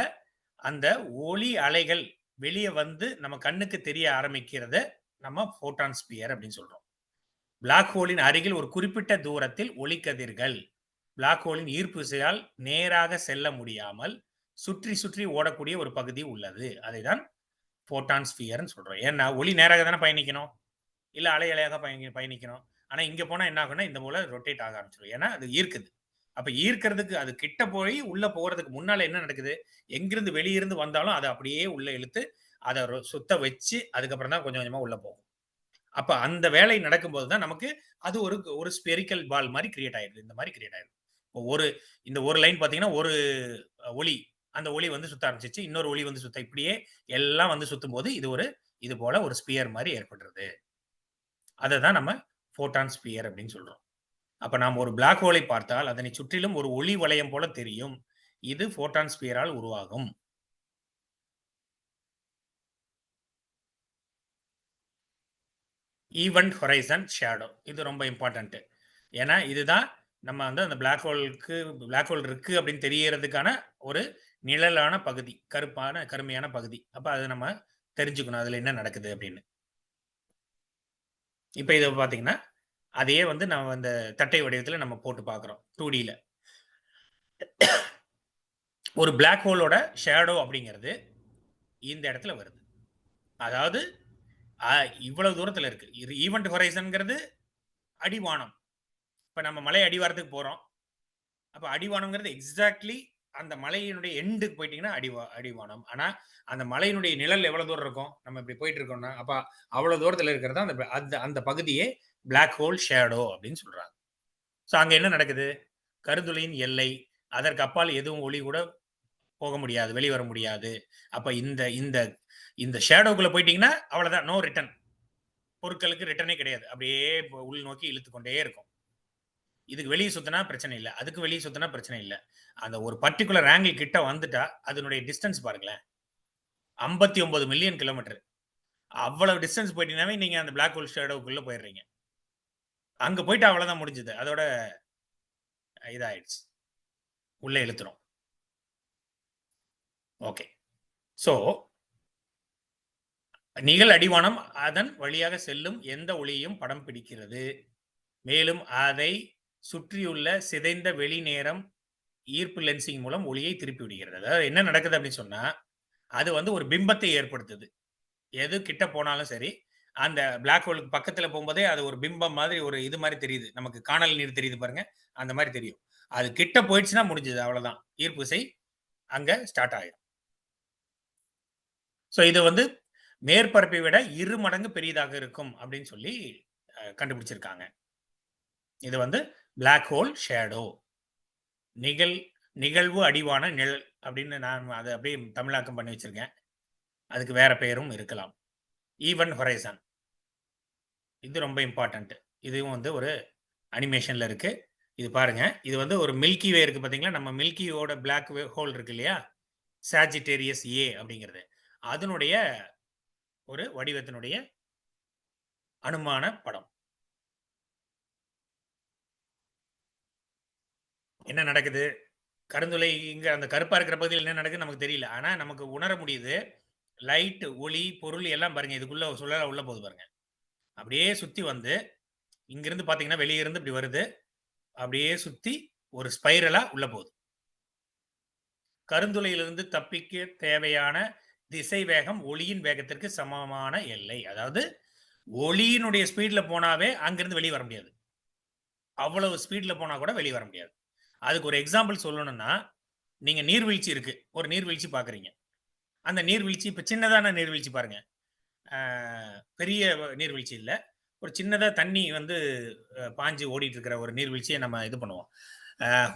அந்த ஒளி அலைகள் வெளியே வந்து நம்ம கண்ணுக்கு தெரிய ஆரம்பிக்கிறத நம்ம போட்டான் ஸ்பியர் அப்படின்னு சொல்றோம். பிளாக் ஹோலின் அருகில் ஒரு குறிப்பிட்ட தூரத்தில் ஒளிக்கதிர்கள் பிளாக் ஹோலின் ஈர்ப்பு விசையால் நேராக செல்ல முடியாமல் சுற்றி சுற்றி ஓடக்கூடிய ஒரு பகுதி உள்ளது. அதை தான் போட்டான் ஸ்பியர்னு சொல்றோம். ஏன்னா ஒளி நேராக தானே பயணிக்கணும், இல்ல அலை அலையாக பயணிக்கணும். ஆனா இங்க போனா என்ன ஆகும்னா இந்த போல ரொட்டேட் ஆக ஆரம்பிச்சிடும். ஏன்னா அது ஈர்க்குது. அப்ப ஈர்க்கிறதுக்கு அது கிட்ட போய் உள்ள போறதுக்கு முன்னால என்ன நடக்குது? எங்கிருந்து வெளியிருந்து வந்தாலும் அதை அப்படியே உள்ள இழுத்து அதை சுத்த வச்சு அதுக்கப்புறம் தான் கொஞ்சம் கொஞ்சமா உள்ள போகும். அப்ப அந்த வேலை நடக்கும்போது தான் நமக்கு அது ஒரு ஸ்பெரிக்கல் பால் மாதிரி கிரியேட் ஆயிடுது. இந்த மாதிரி கிரியேட் ஆயிடுது. இந்த ஒரு லைன் பாத்தீங்கன்னா ஒரு ஒளி, அந்த ஒளி வந்து சுத்த ஆரம்பிச்சிச்சு, இன்னொரு ஒளி வந்து சுத்த, இப்படியே எல்லாம் வந்து சுத்தும் போது இது போல ஒரு ஸ்பியர் மாதிரி ஏற்படுறது. அதை தான் நம்ம போட்டான் ஸ்பியர் அப்படின்னு சொல்றோம். அப்ப நாம் ஒரு பிளாக் ஹோலை பார்த்தால் அதனை சுற்றிலும் ஒரு ஒளி வளையம் போல தெரியும். இது போட்டான் ஸ்பியரால் உருவாகும். ஈவெண்ட் ஹொரைசன் ஷேடோ இது ரொம்ப இம்பார்ட்டன்ட். ஏன்னா இதுதான் நம்ம வந்து அந்த பிளாக் ஹோல் இருக்கு அப்படின்னு தெரியறதுக்கான ஒரு நிழலான பகுதி, கருமையான பகுதி. அப்ப அதை நம்ம தெரிஞ்சுக்கணும் அதுல என்ன நடக்குது அப்படின்னு. இப்ப இதை பாத்தீங்கன்னா அதையே வந்து நம்ம அந்த தட்டை வடிவத்தில் நம்ம போட்டு பார்க்குறோம் 2Dல. ஒரு பிளாக் ஹோலோட ஷேடோ அப்படிங்கிறது இந்த இடத்துல வருது. அதாவது இவ்வளவு தூரத்தில் இருக்கு. இது ஈவெண்ட் ஹொரைசன்ங்கிறது அடிவானம். இப்போ நம்ம மலை அடிவாரத்துக்கு போகிறோம். அப்போ அடிவானம்ங்கிறது எக்ஸாக்ட்லி அந்த மலையினுடைய எண்டுக்கு போயிட்டீங்கன்னா அடிவானம். ஆனால் அந்த மலையினுடைய நிழல் எவ்வளோ தூரம் இருக்கும்? நம்ம இப்படி போயிட்டு இருக்கோம்னா அப்போ அவ்வளோ தூரத்தில் இருக்கிறதா அந்த அந்த பகுதியே பிளாக் ஹோல் ஷேடோ அப்படின்னு சொல்றாங்க. ஸோ அங்கே என்ன நடக்குது? கருந்துளையின் எல்லை, அதற்கு அப்பால் எதுவும் ஒளி கூட போக முடியாது, வெளிவர முடியாது. அப்ப இந்த இந்த இந்த ஷேடோக்குள்ள போயிட்டீங்கன்னா அவ்வளவுதான், நோ ரிட்டர்ன். பொருட்களுக்கு ரிட்டர்னே கிடையாது. அப்படியே உள் நோக்கி இழுத்து கொண்டே இருக்கும். இதுக்கு வெளியே சுத்தினா பிரச்சனை இல்லை, அதுக்கு வெளியே சுத்தினா பிரச்சனை இல்லை. அந்த ஒரு பர்டிகுலர் ஆங்கிள் கிட்ட வந்துட்டா அதனுடைய டிஸ்டன்ஸ் பாருங்களேன், 59 மில்லியன் கிலோமீட்டர். அவ்வளவு டிஸ்டன்ஸ் போயிட்டீங்கன்னாவே நீங்க அந்த பிளாக் ஹோல் ஷேடோக்குள்ள போயிடுறீங்க. அங்க போயிட்டு அவ்வளவுதான் முடிஞ்சது, அதோட இதாயிடுச்சு, உள்ளே இழுத்துரும். ஓகே. ஸோ நிகழ் அடிவானம் அதன் வழியாக செல்லும் எந்த ஒளியையும் படம் பிடிக்கிறது. மேலும் அதை சுற்றியுள்ள சிதைந்த வெளி நேரம் ஈர்ப்பு லென்சிங் மூலம் ஒளியை திருப்பி விடுகிறது. அதாவது என்ன நடக்குது அப்படின்னு சொன்னா, அது வந்து ஒரு பிம்பத்தை ஏற்படுத்துது. எது கிட்ட போனாலும் சரி, அந்த பிளாக் ஹோலுக்கு பக்கத்துல போகும்போதே அது ஒரு பிம்பம் மாதிரி, ஒரு இது மாதிரி தெரியுது. நமக்கு காணல் நீர் தெரியுது பாருங்க, அந்த மாதிரி தெரியும். அது கிட்ட போயிடுச்சுன்னா முடிஞ்சது, அவ்வளவுதான். ஈர்ப்பு விசை அங்க ஸ்டார்ட் ஆயிடும். ஸோ இது வந்து மேற்பரப்பை விட 2 மடங்கு பெரியதாக இருக்கும் அப்படின்னு சொல்லி கண்டுபிடிச்சிருக்காங்க. இது வந்து பிளாக் ஹோல் ஷேடோ, நிகழ்வு அடிவான நிழல் அப்படின்னு நான் அதை அப்படியே தமிழாக்கம் பண்ணி வச்சிருக்கேன். அதுக்கு வேற பெயரும் இருக்கலாம். ஈவெண்ட் ஹொரைசன் இது ரொம்ப இம்பார்ட்டன்ட். இதுவும் வந்து ஒரு அனிமேஷன்ல இருக்கு. இது பாருங்க, இது வந்து ஒரு மில்கி வே இருக்கு பாத்தீங்களா? நம்ம மில்கியோட பிளாக் ஹோல் இருக்கு இல்லையா, சாஜிட்டேரியஸ் ஏ அப்படிங்கிறது, அதனுடைய ஒரு வடிவத்தினுடைய அனுமான படம். என்ன நடக்குது? கருந்துளை இங்க அந்த கருப்பா இருக்கிற பகுதியில் என்ன நடக்குது நமக்கு தெரியல. ஆனா நமக்கு உணர முடியுது. லைட், ஒளி, பொருள் எல்லாம் பாருங்க, இதுக்குள்ள சுழல உள்ள போகுது பாருங்க. அப்படியே சுத்தி வந்து இங்கிருந்து பாத்தீங்கன்னா வெளியே இருந்து இப்படி வருது, அப்படியே சுத்தி ஒரு ஸ்பைரலா உள்ள போகுது. கருந்துளையிலிருந்து தப்பிக்க தேவையான திசை வேகம் ஒளியின் வேகத்திற்கு சமமான எல்லை. அதாவது ஒளியினுடைய ஸ்பீட்ல போனாவே அங்கிருந்து வெளியே வர முடியாது. அவ்வளவு ஸ்பீட்ல போனா கூட வெளியே வர முடியாது. அதுக்கு ஒரு எக்ஸாம்பிள் சொல்லணும்னா, நீங்க நீர்வீழ்ச்சி இருக்கு, ஒரு நீர்வீழ்ச்சி பாக்குறீங்க. அந்த நீர்வீழ்ச்சி இப்ப சின்னதான நீர்வீழ்ச்சி பாருங்க, பெரிய நீர்வீழ்ச்சி இல்ல, ஒரு சின்னதா தண்ணி வந்து பாஞ்சு ஓடிட்டு இருக்கிற ஒரு நீர்வீழ்ச்சியை நம்ம இது பண்ணுவோம்.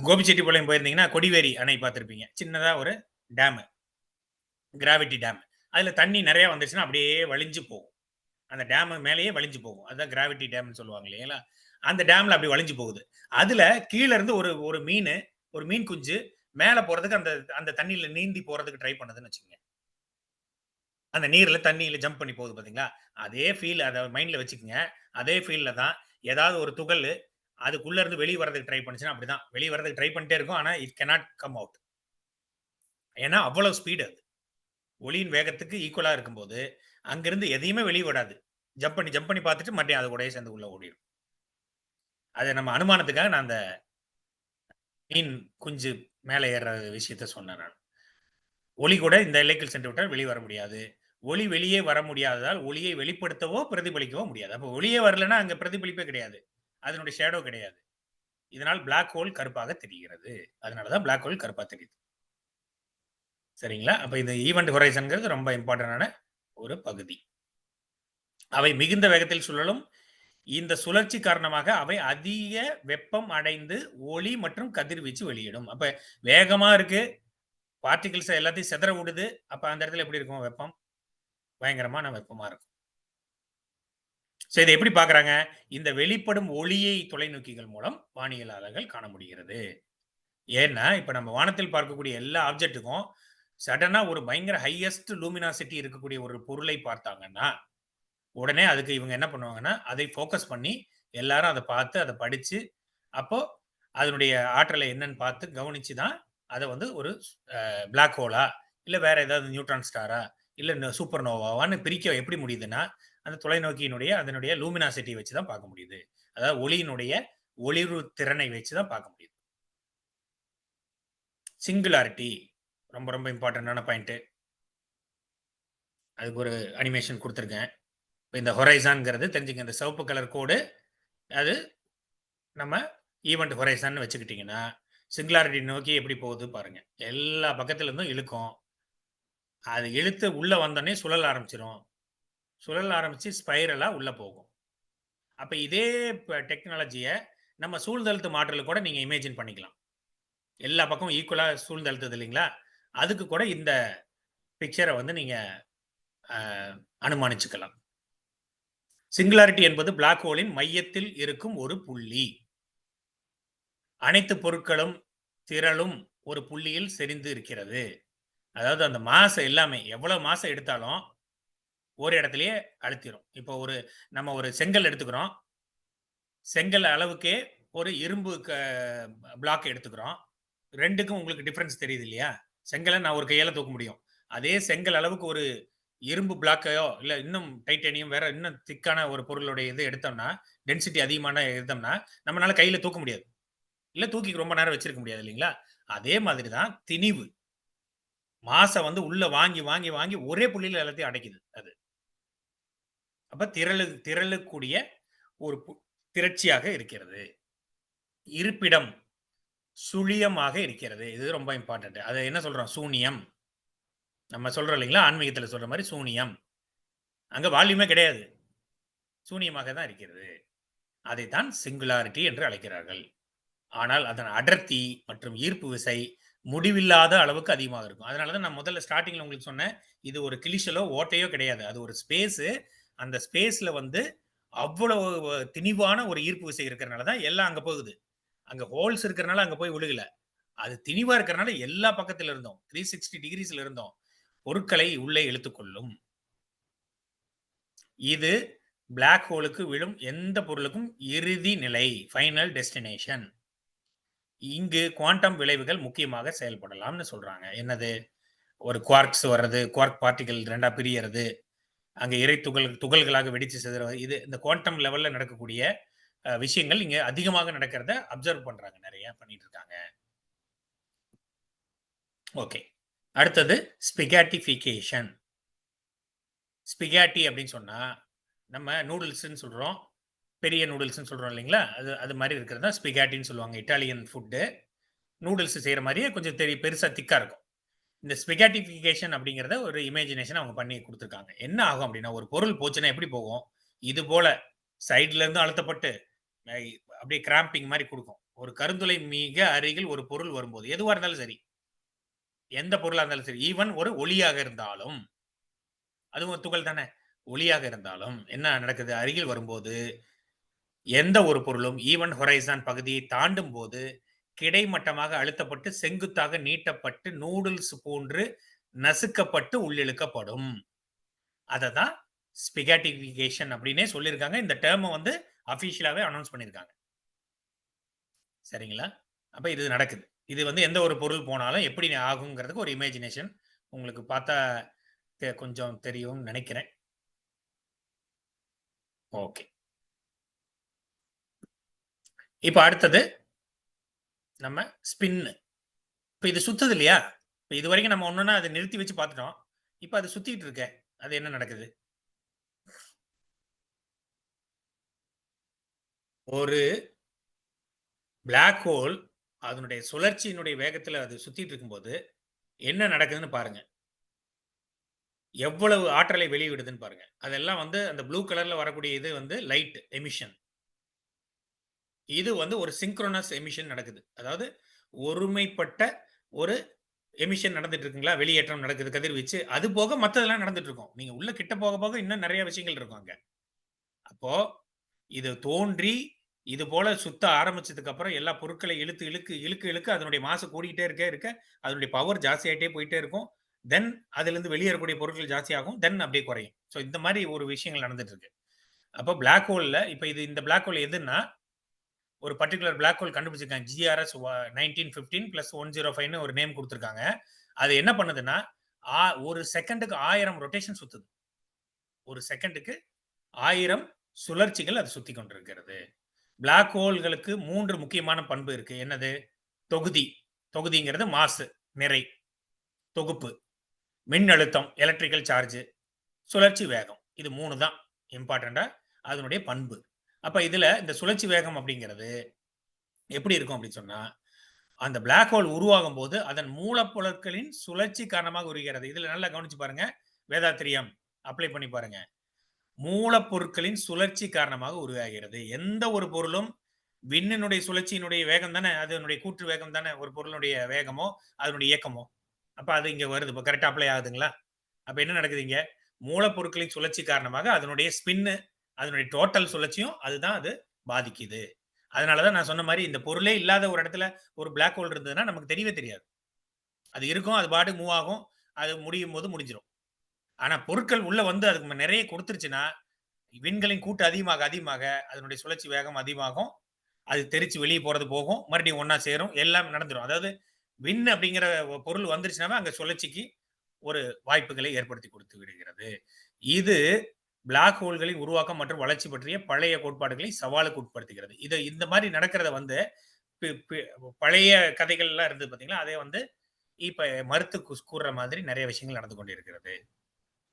கோபிச்செட்டிப்பாளையம் போயிருந்தீங்கன்னா கொடிவேரி அணை பார்த்துருப்பீங்க. சின்னதா ஒரு டேம், கிராவிட்டி டேம். அதுல தண்ணி நிறைய வந்துச்சுன்னா அப்படியே வழிஞ்சு போகும். அந்த டேம் மேலேயே வழிஞ்சு போகும். அதுதான் கிராவிட்டி டேம்னு சொல்லுவாங்க இல்லைங்களா? அந்த டேம்ல அப்படி வழிஞ்சு போகுது. அதுல கீழ இருந்து ஒரு மீன் குஞ்சு மேல போறதுக்கு அந்த அந்த தண்ணியில நீந்தி போறதுக்கு ட்ரை பண்ணுதுன்னு வச்சுக்கோங்க. அந்த நீர்ல தண்ணியில ஜம்ப் பண்ணி போகுது பாத்தீங்களா? அதே ஃபீல் அதை மைண்ட்ல வச்சுக்கோங்க. அதே ஃபீல்ல தான் ஏதாவது ஒரு துகள் அதுக்குள்ள இருந்து வெளியே வரதுக்கு ட்ரை பண்ணுச்சுன்னா அப்படிதான் வெளியே வரதுக்கு ட்ரை பண்ணிட்டே இருக்கும். ஆனா இட் கேனாட் கம் அவுட். ஏன்னா அவ்வளவு ஸ்பீடு அது. ஒளியின் வேகத்துக்கு ஈக்குவலா இருக்கும்போது அங்கிருந்து எதையுமே வெளியே விடாது. ஜம்ப் பண்ணி பார்த்துட்டு மறுபடியும் அது கூடயே சேர்ந்து உள்ள ஓடிடும். அதை நம்ம அனுமானத்துக்காக நான் அந்த மீன் குஞ்சு மேலே ஏற விஷயத்த சொன்னேன். நான் ஒளி கூட இந்த எல்லைக்குள் சென்று விட்டால் வெளியே வர முடியாது. ஒளி வெளியே வர முடியாததால் ஒளியை வெளிப்படுத்தவோ பிரதிபலிக்கவோ முடியாது. அப்போ ஒளியே வரலன்னா அங்க பிரதிபலிப்பே கிடையாது, அதனுடைய ஷேடோ கிடையாது. இதனால் பிளாக் ஹோல் கருப்பாக தெரிகிறது. அதனாலதான் பிளாக் ஹோல் கருப்பா தெரியுது. சரிங்களா? அப்ப இந்த ஈவெண்ட் ஹொரைசன்ங்கிறது ரொம்ப இம்பார்ட்டன்டான ஒரு பகுதி. அவை மிகுந்த வேகத்தில் சுழலும். இந்த சுழற்சி காரணமாக அவை அதிக வெப்பம் அடைந்து ஒளி மற்றும் கதிர்வீச்சு வெளியிடும். அப்ப வேகமா இருக்கு, பார்ட்டிகிள்ஸ் எல்லாத்தையும் சிதற விடுது. அப்ப அந்த இடத்துல எப்படி இருக்கும்? வெப்பம், பயங்கரமான வெப்பமா இருக்கும். இதை எப்படி பாக்குறாங்க? இந்த வெளிப்படும் ஒளியை தொலைநோக்கிகள் மூலம் வானியலாளர்கள் காண முடிகிறது. ஏன்னா இப்ப நம்ம வானத்தில் பார்க்கக்கூடிய எல்லா ஆப்ஜெக்ட்டுக்கும் சடனா ஒரு பயங்கர ஹையஸ்ட் லூமினாசிட்டி இருக்கக்கூடிய ஒரு பொருளை பார்த்தாங்கன்னா உடனே அதுக்கு இவங்க என்ன பண்ணுவாங்கன்னா, அதை ஃபோக்கஸ் பண்ணி எல்லாரும் அத பார்த்து, அத படிச்சு, அப்போ அதனுடைய ஆற்றலை என்னன்னு பார்த்து கவனிச்சு தான் அத வந்து ஒரு பிளாக் ஹோலா, இல்ல வேற ஏதாவது நியூட்ரான் ஸ்டாரா, இல்ல சூப்பர் நோவாவான்னு பிரிக்க எப்படி முடியுதுன்னா, அந்த தொலைநோக்கியினுடைய அதனுடைய லூமினாசிட்டி வச்சு தான் பார்க்க முடியுது. அதாவது ஒளியினுடைய ஒளிர்வு திறனை வச்சு தான் பார்க்க முடியுது. சிங்குலாரிட்டி ரொம்ப ரொம்ப இம்பார்ட்டன்டான பாயிண்ட். அதுக்கு ஒரு அனிமேஷன் கொடுத்துருக்கேன். இப்போ இந்த ஹொரைசான்ங்கிறது தெரிஞ்சுங்க. இந்த சிவப்பு கலர் கோடு அது நம்ம ஈவெண்ட் ஹொரைசான் வச்சுக்கிட்டீங்கன்னா, சிங்குலாரிட்டி நோக்கி எப்படி போகுது பாருங்க. எல்லா பக்கத்துல இருந்தும் இழுக்கும். அது இழுத்து உள்ள வந்தோடனே சுழல ஆரம்பிச்சிரும். சுழல ஆரம்பிச்சு ஸ்பைரலா உள்ள போகும். அப்ப இதே டெக்னாலஜிய நம்ம சூழ்தழுத்து மாற்றலுக்கு கூட நீங்க இமேஜின் பண்ணிக்கலாம். எல்லா பக்கமும் ஈக்குவலா சூழ்ந்தழுத்துது இல்லைங்களா? அதுக்கு கூட இந்த பிக்சரை வந்து நீங்க அனுமானிச்சுக்கலாம். சிங்குலாரிட்டி என்பது பிளாக் ஹோலின் மையத்தில் இருக்கும் ஒரு புள்ளி. அனைத்து பொருட்களும் திரளும் ஒரு புள்ளியில் செறிந்து இருக்கிறது. அதாவது அந்த மாச எல்லாமே எவ்வளவு மாசம் எடுத்தாலும் ஒரு இடத்துலயே அழுத்திரும். இப்போ நம்ம ஒரு செங்கல் எடுத்துக்கிறோம். செங்கல் அளவுக்கே ஒரு இரும்பு பிளாக் எடுத்துக்கிறோம். ரெண்டுக்கும் உங்களுக்கு டிஃபரன்ஸ் தெரியுது இல்லையா? செங்கலை நான் ஒரு கையால தூக்க முடியும். அதே செங்கல் அளவுக்கு ஒரு இரும்பு பிளாக்கையோ இல்ல இன்னும் டைட்டானியம் வேற இன்னும் திக்கான ஒரு பொருளுடைய இது எடுத்தோம்னா, டென்சிட்டி அதிகமான எடுத்தோம்னா நம்மளால கையில தூக்க முடியாது. இல்ல தூக்கி ரொம்ப நேரம் வச்சிருக்க முடியாது இல்லைங்களா? அதே மாதிரி தான் திணிவு. மாச வந்து உள்ள வாங்கி வாங்கி வாங்கி ஒரே புள்ளியில எல்லாத்தையும் அடைக்குது அது. அப்ப திரளக்கூடிய ஒரு திரட்சியாக இருக்கிறது. இருப்பிடம் சுழியமாக இருக்கிறது. இது ரொம்ப இம்பார்ட்டன்ட். அது என்ன சொல்றோம்? சூனியம். நம்ம சொல்றோம் இல்லைங்களா? ஆன்மீகத்துல சொல்ற மாதிரி சூனியம். அங்க வால்யூமே கிடையாது. சூனியமாக தான் இருக்கிறது. அதைத்தான் சிங்குலாரிட்டி என்று அழைக்கிறார்கள். ஆனால் அதன் அடர்த்தி மற்றும் ஈர்ப்பு விசை முடிவில்லாத அளவுக்கு அதிகமாக இருக்கும். அதனால தான் நான் முதல்ல ஸ்டார்டிங்ல உங்களுக்கு சொன்னேன், இது ஒரு கிழிச்சலோ ஓட்டையோ கிடையாது. அது ஒரு ஸ்பேஸ். அந்த ஸ்பேஸ்ல வந்து அவ்வளவு திணிவான ஒரு ஈர்ப்பு விசை இருக்கிறனால தான் எல்லாம் அங்க போகுது. அங்க ஹோல்ஸ் இருக்கிறனால அங்க போய் விழுகல. அது திணிவா இருக்கிறனால எல்லா பக்கத்துல இருந்தோம் 360 டிகிரிஸ்ல இருந்தோம் பொருட்களை உள்ளே இழுத்துக்கொள்ளும். இது பிளாக் ஹோலுக்கு விழும் எந்த பொருளுக்கும் இறுதி நிலை, ஃபைனல் டெஸ்டினேஷன். இங்கு குவாண்டம் விளைவுகள் முக்கியமாக செயல்படலாம்னு சொல்றாங்க. என்னது? ஒரு குவார்க்ஸ் வர்றது, குவார்க் பார்ட்டிகல் ரெண்டா பிரியறது, அங்க இறை துகள்களாக வெடிச்சு சிதறது. இது இந்த குவாண்டம் லெவல்ல நடக்கக்கூடிய விஷயங்கள் இங்க அதிகமாக நடக்கிறத அப்சர்வ் பண்றாங்க. நிறைய பண்ணிட்டு இருக்காங்க. ஓகே. அடுத்தது ஸ்பிகாட்டிஃபிகேஷன். ஸ்பிகாட்டி அப்படின்னு சொன்னா நம்ம நூடுல்ஸ்ன்னு சொல்றோம். பெரிய நூடுல்ஸ்ன்னு சொல்றோம் இல்லைங்களா? அது மாதிரி இருக்கிறது தான் ஸ்பிகாட்டின்னு சொல்லுவாங்க. Italian food. நூடுல்ஸ் செய்யற மாதிரியே கொஞ்சம் பெருசா திக்கா இருக்கும். இந்த ஸ்பிகாட்டிஃபிகேஷன் அப்படிங்கிறத ஒரு இமேஜினேஷன் அவங்க பண்ணி கொடுத்துருக்காங்க. என்ன ஆகும் அப்படின்னா, ஒரு பொருள் போச்சுன்னா எப்படி போகும்? இது போல சைட்ல இருந்து அழுத்தப்பட்டு அப்படியே கிராம்பிங் மாதிரி கொடுக்கும். ஒரு கருந்துளை மிக அருகில் ஒரு பொருள் வரும்போது, எதுவா இருந்தாலும் சரி, எந்த பொருளா இருந்தாலும் சரி, ஈவன் ஒரு ஒளியாக இருந்தாலும், அதுவும் துகள் தானே, ஒளியாக இருந்தாலும் என்ன நடக்குது? அருகில் வரும்போது எந்த ஒரு பொருளும் ஈவன் ஹொரைசான் பகுதியை தாண்டும் போது கிடைமட்டமாக அழுத்தப்பட்டு செங்குத்தாக நீட்டப்பட்டு நூடுல்ஸ் போன்று நசுக்கப்பட்டு உள்ளிழுக்கப்படும். அததான் ஸ்பிகாட்டிஃபிகேஷன் அப்படின்னே சொல்லியிருக்காங்க. இந்த டேர்மை வந்து அபிஷியலாவே அனௌன்ஸ் பண்ணியிருக்காங்க. சரிங்களா? அப்ப இது நடக்குது. இது வந்து எந்த ஒரு பொருள் போனாலும் எப்படி ஆகுங்கிறதுக்கு ஒரு இமேஜினேஷன் உங்களுக்கு பார்த்தா கொஞ்சம் தெரியும்னு நினைக்கிறேன். ஓகே. இப்ப அடுத்தது நம்ம ஸ்பின். இப்ப இது சுத்துது இல்லையா? இப்ப இது வரைக்கும் நம்ம ஒண்ணுன்னா அதை நிறுத்தி வச்சு பார்த்துட்டோம். இப்ப அது சுத்திட்டு இருக்க. அது என்ன நடக்குது? ஒரு பிளாக் ஹோல் அதனுடைய சுழற்சியினுடைய வேகத்துல அது சுத்திட்டு இருக்கும்போது என்ன நடக்குதுன்னு பாருங்க. எவ்வளவு ஆற்றலை வெளியிடுதுன்னு பாருங்க. அதெல்லாம் வந்து அந்த ப்ளூ கலர்ல வரக்கூடிய இது வந்து லைட் எமிஷன். இது வந்து ஒரு சிங்க்ரோனஸ் எமிஷன் நடக்குது. அதாவது ஒருமைப்பட்ட ஒரு எமிஷன் நடந்துட்டு இருக்குங்களா? வெளியேற்றம் நடக்குது, கதிர்வீச்சு. அது போக மத்ததெல்லாம் நடந்துட்டு இருக்கும். நீங்க உள்ள கிட்ட போக போக இன்னும் நிறைய விஷயங்கள் இருக்கும் அங்க. அப்போ இது தோன்றி இது போல சுத்த ஆரம்பிச்சதுக்கு அப்புறம் எல்லா பொருட்களை இழுக்க அதனுடைய மாசு கூடிக்கிட்டே இருக்க அதனுடைய பவர் ஜாஸ்தி ஆயிட்டே போயிட்டே இருக்கும். தென் அதுல இருந்து வெளியேறக்கூடிய பொருட்கள் ஜாஸ்தி ஆகும். தென் அப்படியே குறையும். ஸோ இந்த மாதிரி ஒரு விஷயங்கள் நடந்துட்டு இருக்கு. அப்போ பிளாக் ஹோல்ல இப்போ இந்த பிளாக் ஹோல் எதுன்னா ஒரு பர்டிகுலர் பிளாக் ஹோல் கண்டுபிடிச்சிருக்காங்க. GRS 1915 + 105ன்னு ஒரு நேம் கொடுத்துருக்காங்க. அது என்ன பண்ணுதுன்னா ஒரு செகண்டுக்கு 1000 ரொட்டேஷன் சுத்துது. ஒரு செகண்டுக்கு 1000 சுழற்சிகள் அது சுத்தி கொண்டிருக்கிறது. பிளாக் ஹோல்களுக்கு 3 முக்கியமான பண்பு இருக்கு. என்னது? தொகுதிங்கிறது மாசு, நிறை, தொகுப்பு, மின்னழுத்தம், எலக்ட்ரிக்கல் சார்ஜ், சுழற்சி வேகம். இது 3 தான் இம்பார்ட்டண்டா அதனுடைய பண்பு. அப்ப இதுல இந்த சுழற்சி வேகம் அப்படிங்கிறது எப்படி இருக்கும் அப்படின்னு சொன்னா, அந்த பிளாக் ஹோல் உருவாகும் போது அதன் மூலப்பொருட்களின் சுழற்சி காரணமாக உருகிறது. இதுல நல்லா கவனிச்சு பாருங்க. வேதாத்திரியம் அப்ளை பண்ணி பாருங்க. மூலப்பொருட்களின் சுழற்சி காரணமாக உருவாகிறது. எந்த ஒரு பொருளும் விண்ணினுடைய சுழற்சியினுடைய வேகம் தானே, அதனுடைய கூற்று வேகம் தானே ஒரு பொருளுடைய வேகமோ அதனுடைய இயக்கமோ. அப்ப அது இங்க வருது. இப்போ கரெக்டா அப்ளை ஆகுதுங்களா? அப்ப என்ன நடக்குது இங்க? மூலப்பொருட்களின் சுழற்சி காரணமாக அதனுடைய ஸ்பின்னு, அதனுடைய டோட்டல் சுழற்சியும் அதுதான் அது பாதிக்குது. அதனாலதான் நான் சொன்ன மாதிரி இந்த பொருளே இல்லாத ஒரு இடத்துல ஒரு பிளாக் ஹோல் இருந்ததுன்னா நமக்கு தெரியவே தெரியாது. அது இருக்கும், அது பாட்டு மூவ் ஆகும், அது முடியும் போது முடிஞ்சிடும். ஆனா பொருட்கள் உள்ள வந்து அதுக்கு நிறைய கொடுத்துருச்சுன்னா விண்களின் கூட்டு அதிகமாக அதனுடைய சுழற்சி வேகம் அதிகமாகும். அது தெரிச்சு வெளியே போறது போகும், மறுபடியும் ஒன்னா சேரும், எல்லாம் நடந்துடும். அதாவது விண் அப்படிங்கிற பொருள் வந்துருச்சுனாவே அங்க சுழற்சிக்கு ஒரு வாய்ப்புகளை ஏற்படுத்தி கொடுத்து விடுகிறது. இது பிளாக் ஹோல்களின் உருவாக்கம் மற்றும் வளர்ச்சி பற்றிய பழைய கோட்பாடுகளை சவாலுக்கு உட்படுத்துகிறது. இது இந்த மாதிரி நடக்கிறத வந்து பழைய கதைகள் எல்லாம் இருந்தது பாத்தீங்களா, அதை வந்து இப்ப மறுத்து கூறுற மாதிரி நிறைய விஷயங்கள் நடந்து கொண்டிருக்கிறது.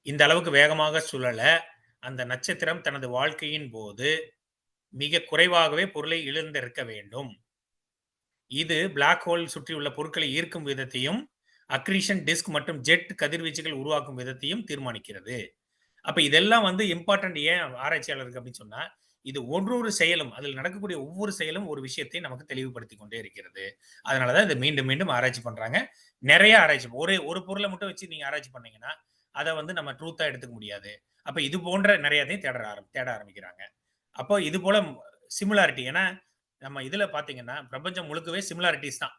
இந்த அளவுக்கு வேகமாக சுழல அந்த நட்சத்திரம் தனது வாழ்க்கையின் போது மிக குறைவாகவே பொருளை இழந்திருக்க வேண்டும். இது பிளாக் ஹோல் சுற்றியுள்ள பொருட்களை ஈர்க்கும் விதத்தையும் அக்ரீஷன் டிஸ்க் மற்றும் ஜெட் கதிர்வீச்சுகள் உருவாக்கும் விதத்தையும் தீர்மானிக்கிறது. அப்ப இதெல்லாம் வந்து இம்பார்ட்டன்ட் ஏன் ஆராய்ச்சியாளருக்கு அப்படின்னு சொன்னா, இது ஒவ்வொரு செயலும், அதில் நடக்கக்கூடிய ஒவ்வொரு செயலும் ஒரு விஷயத்தை நமக்கு தெளிவுபடுத்தி கொண்டே இருக்கிறது. அதனாலதான் இதை மீண்டும் மீண்டும் ஆராய்ச்சி பண்றாங்க. நிறைய ஆராய்ச்சி, ஒரு பொருளை மட்டும் வச்சு நீங்க ஆராய்ச்சி பண்ணீங்கன்னா அதை வந்து நம்ம ட்ரூத்தா எடுத்துக்க முடியாது. அப்ப இது போன்ற நிறையதையும் தேட ஆரம்பிக்கிறாங்க. அப்போ இது போல சிமிலாரிட்டி, ஏன்னா நம்ம இதுல பாத்தீங்கன்னா பிரபஞ்சம் முழுக்கவே சிமிலாரிட்டிஸ் தான்,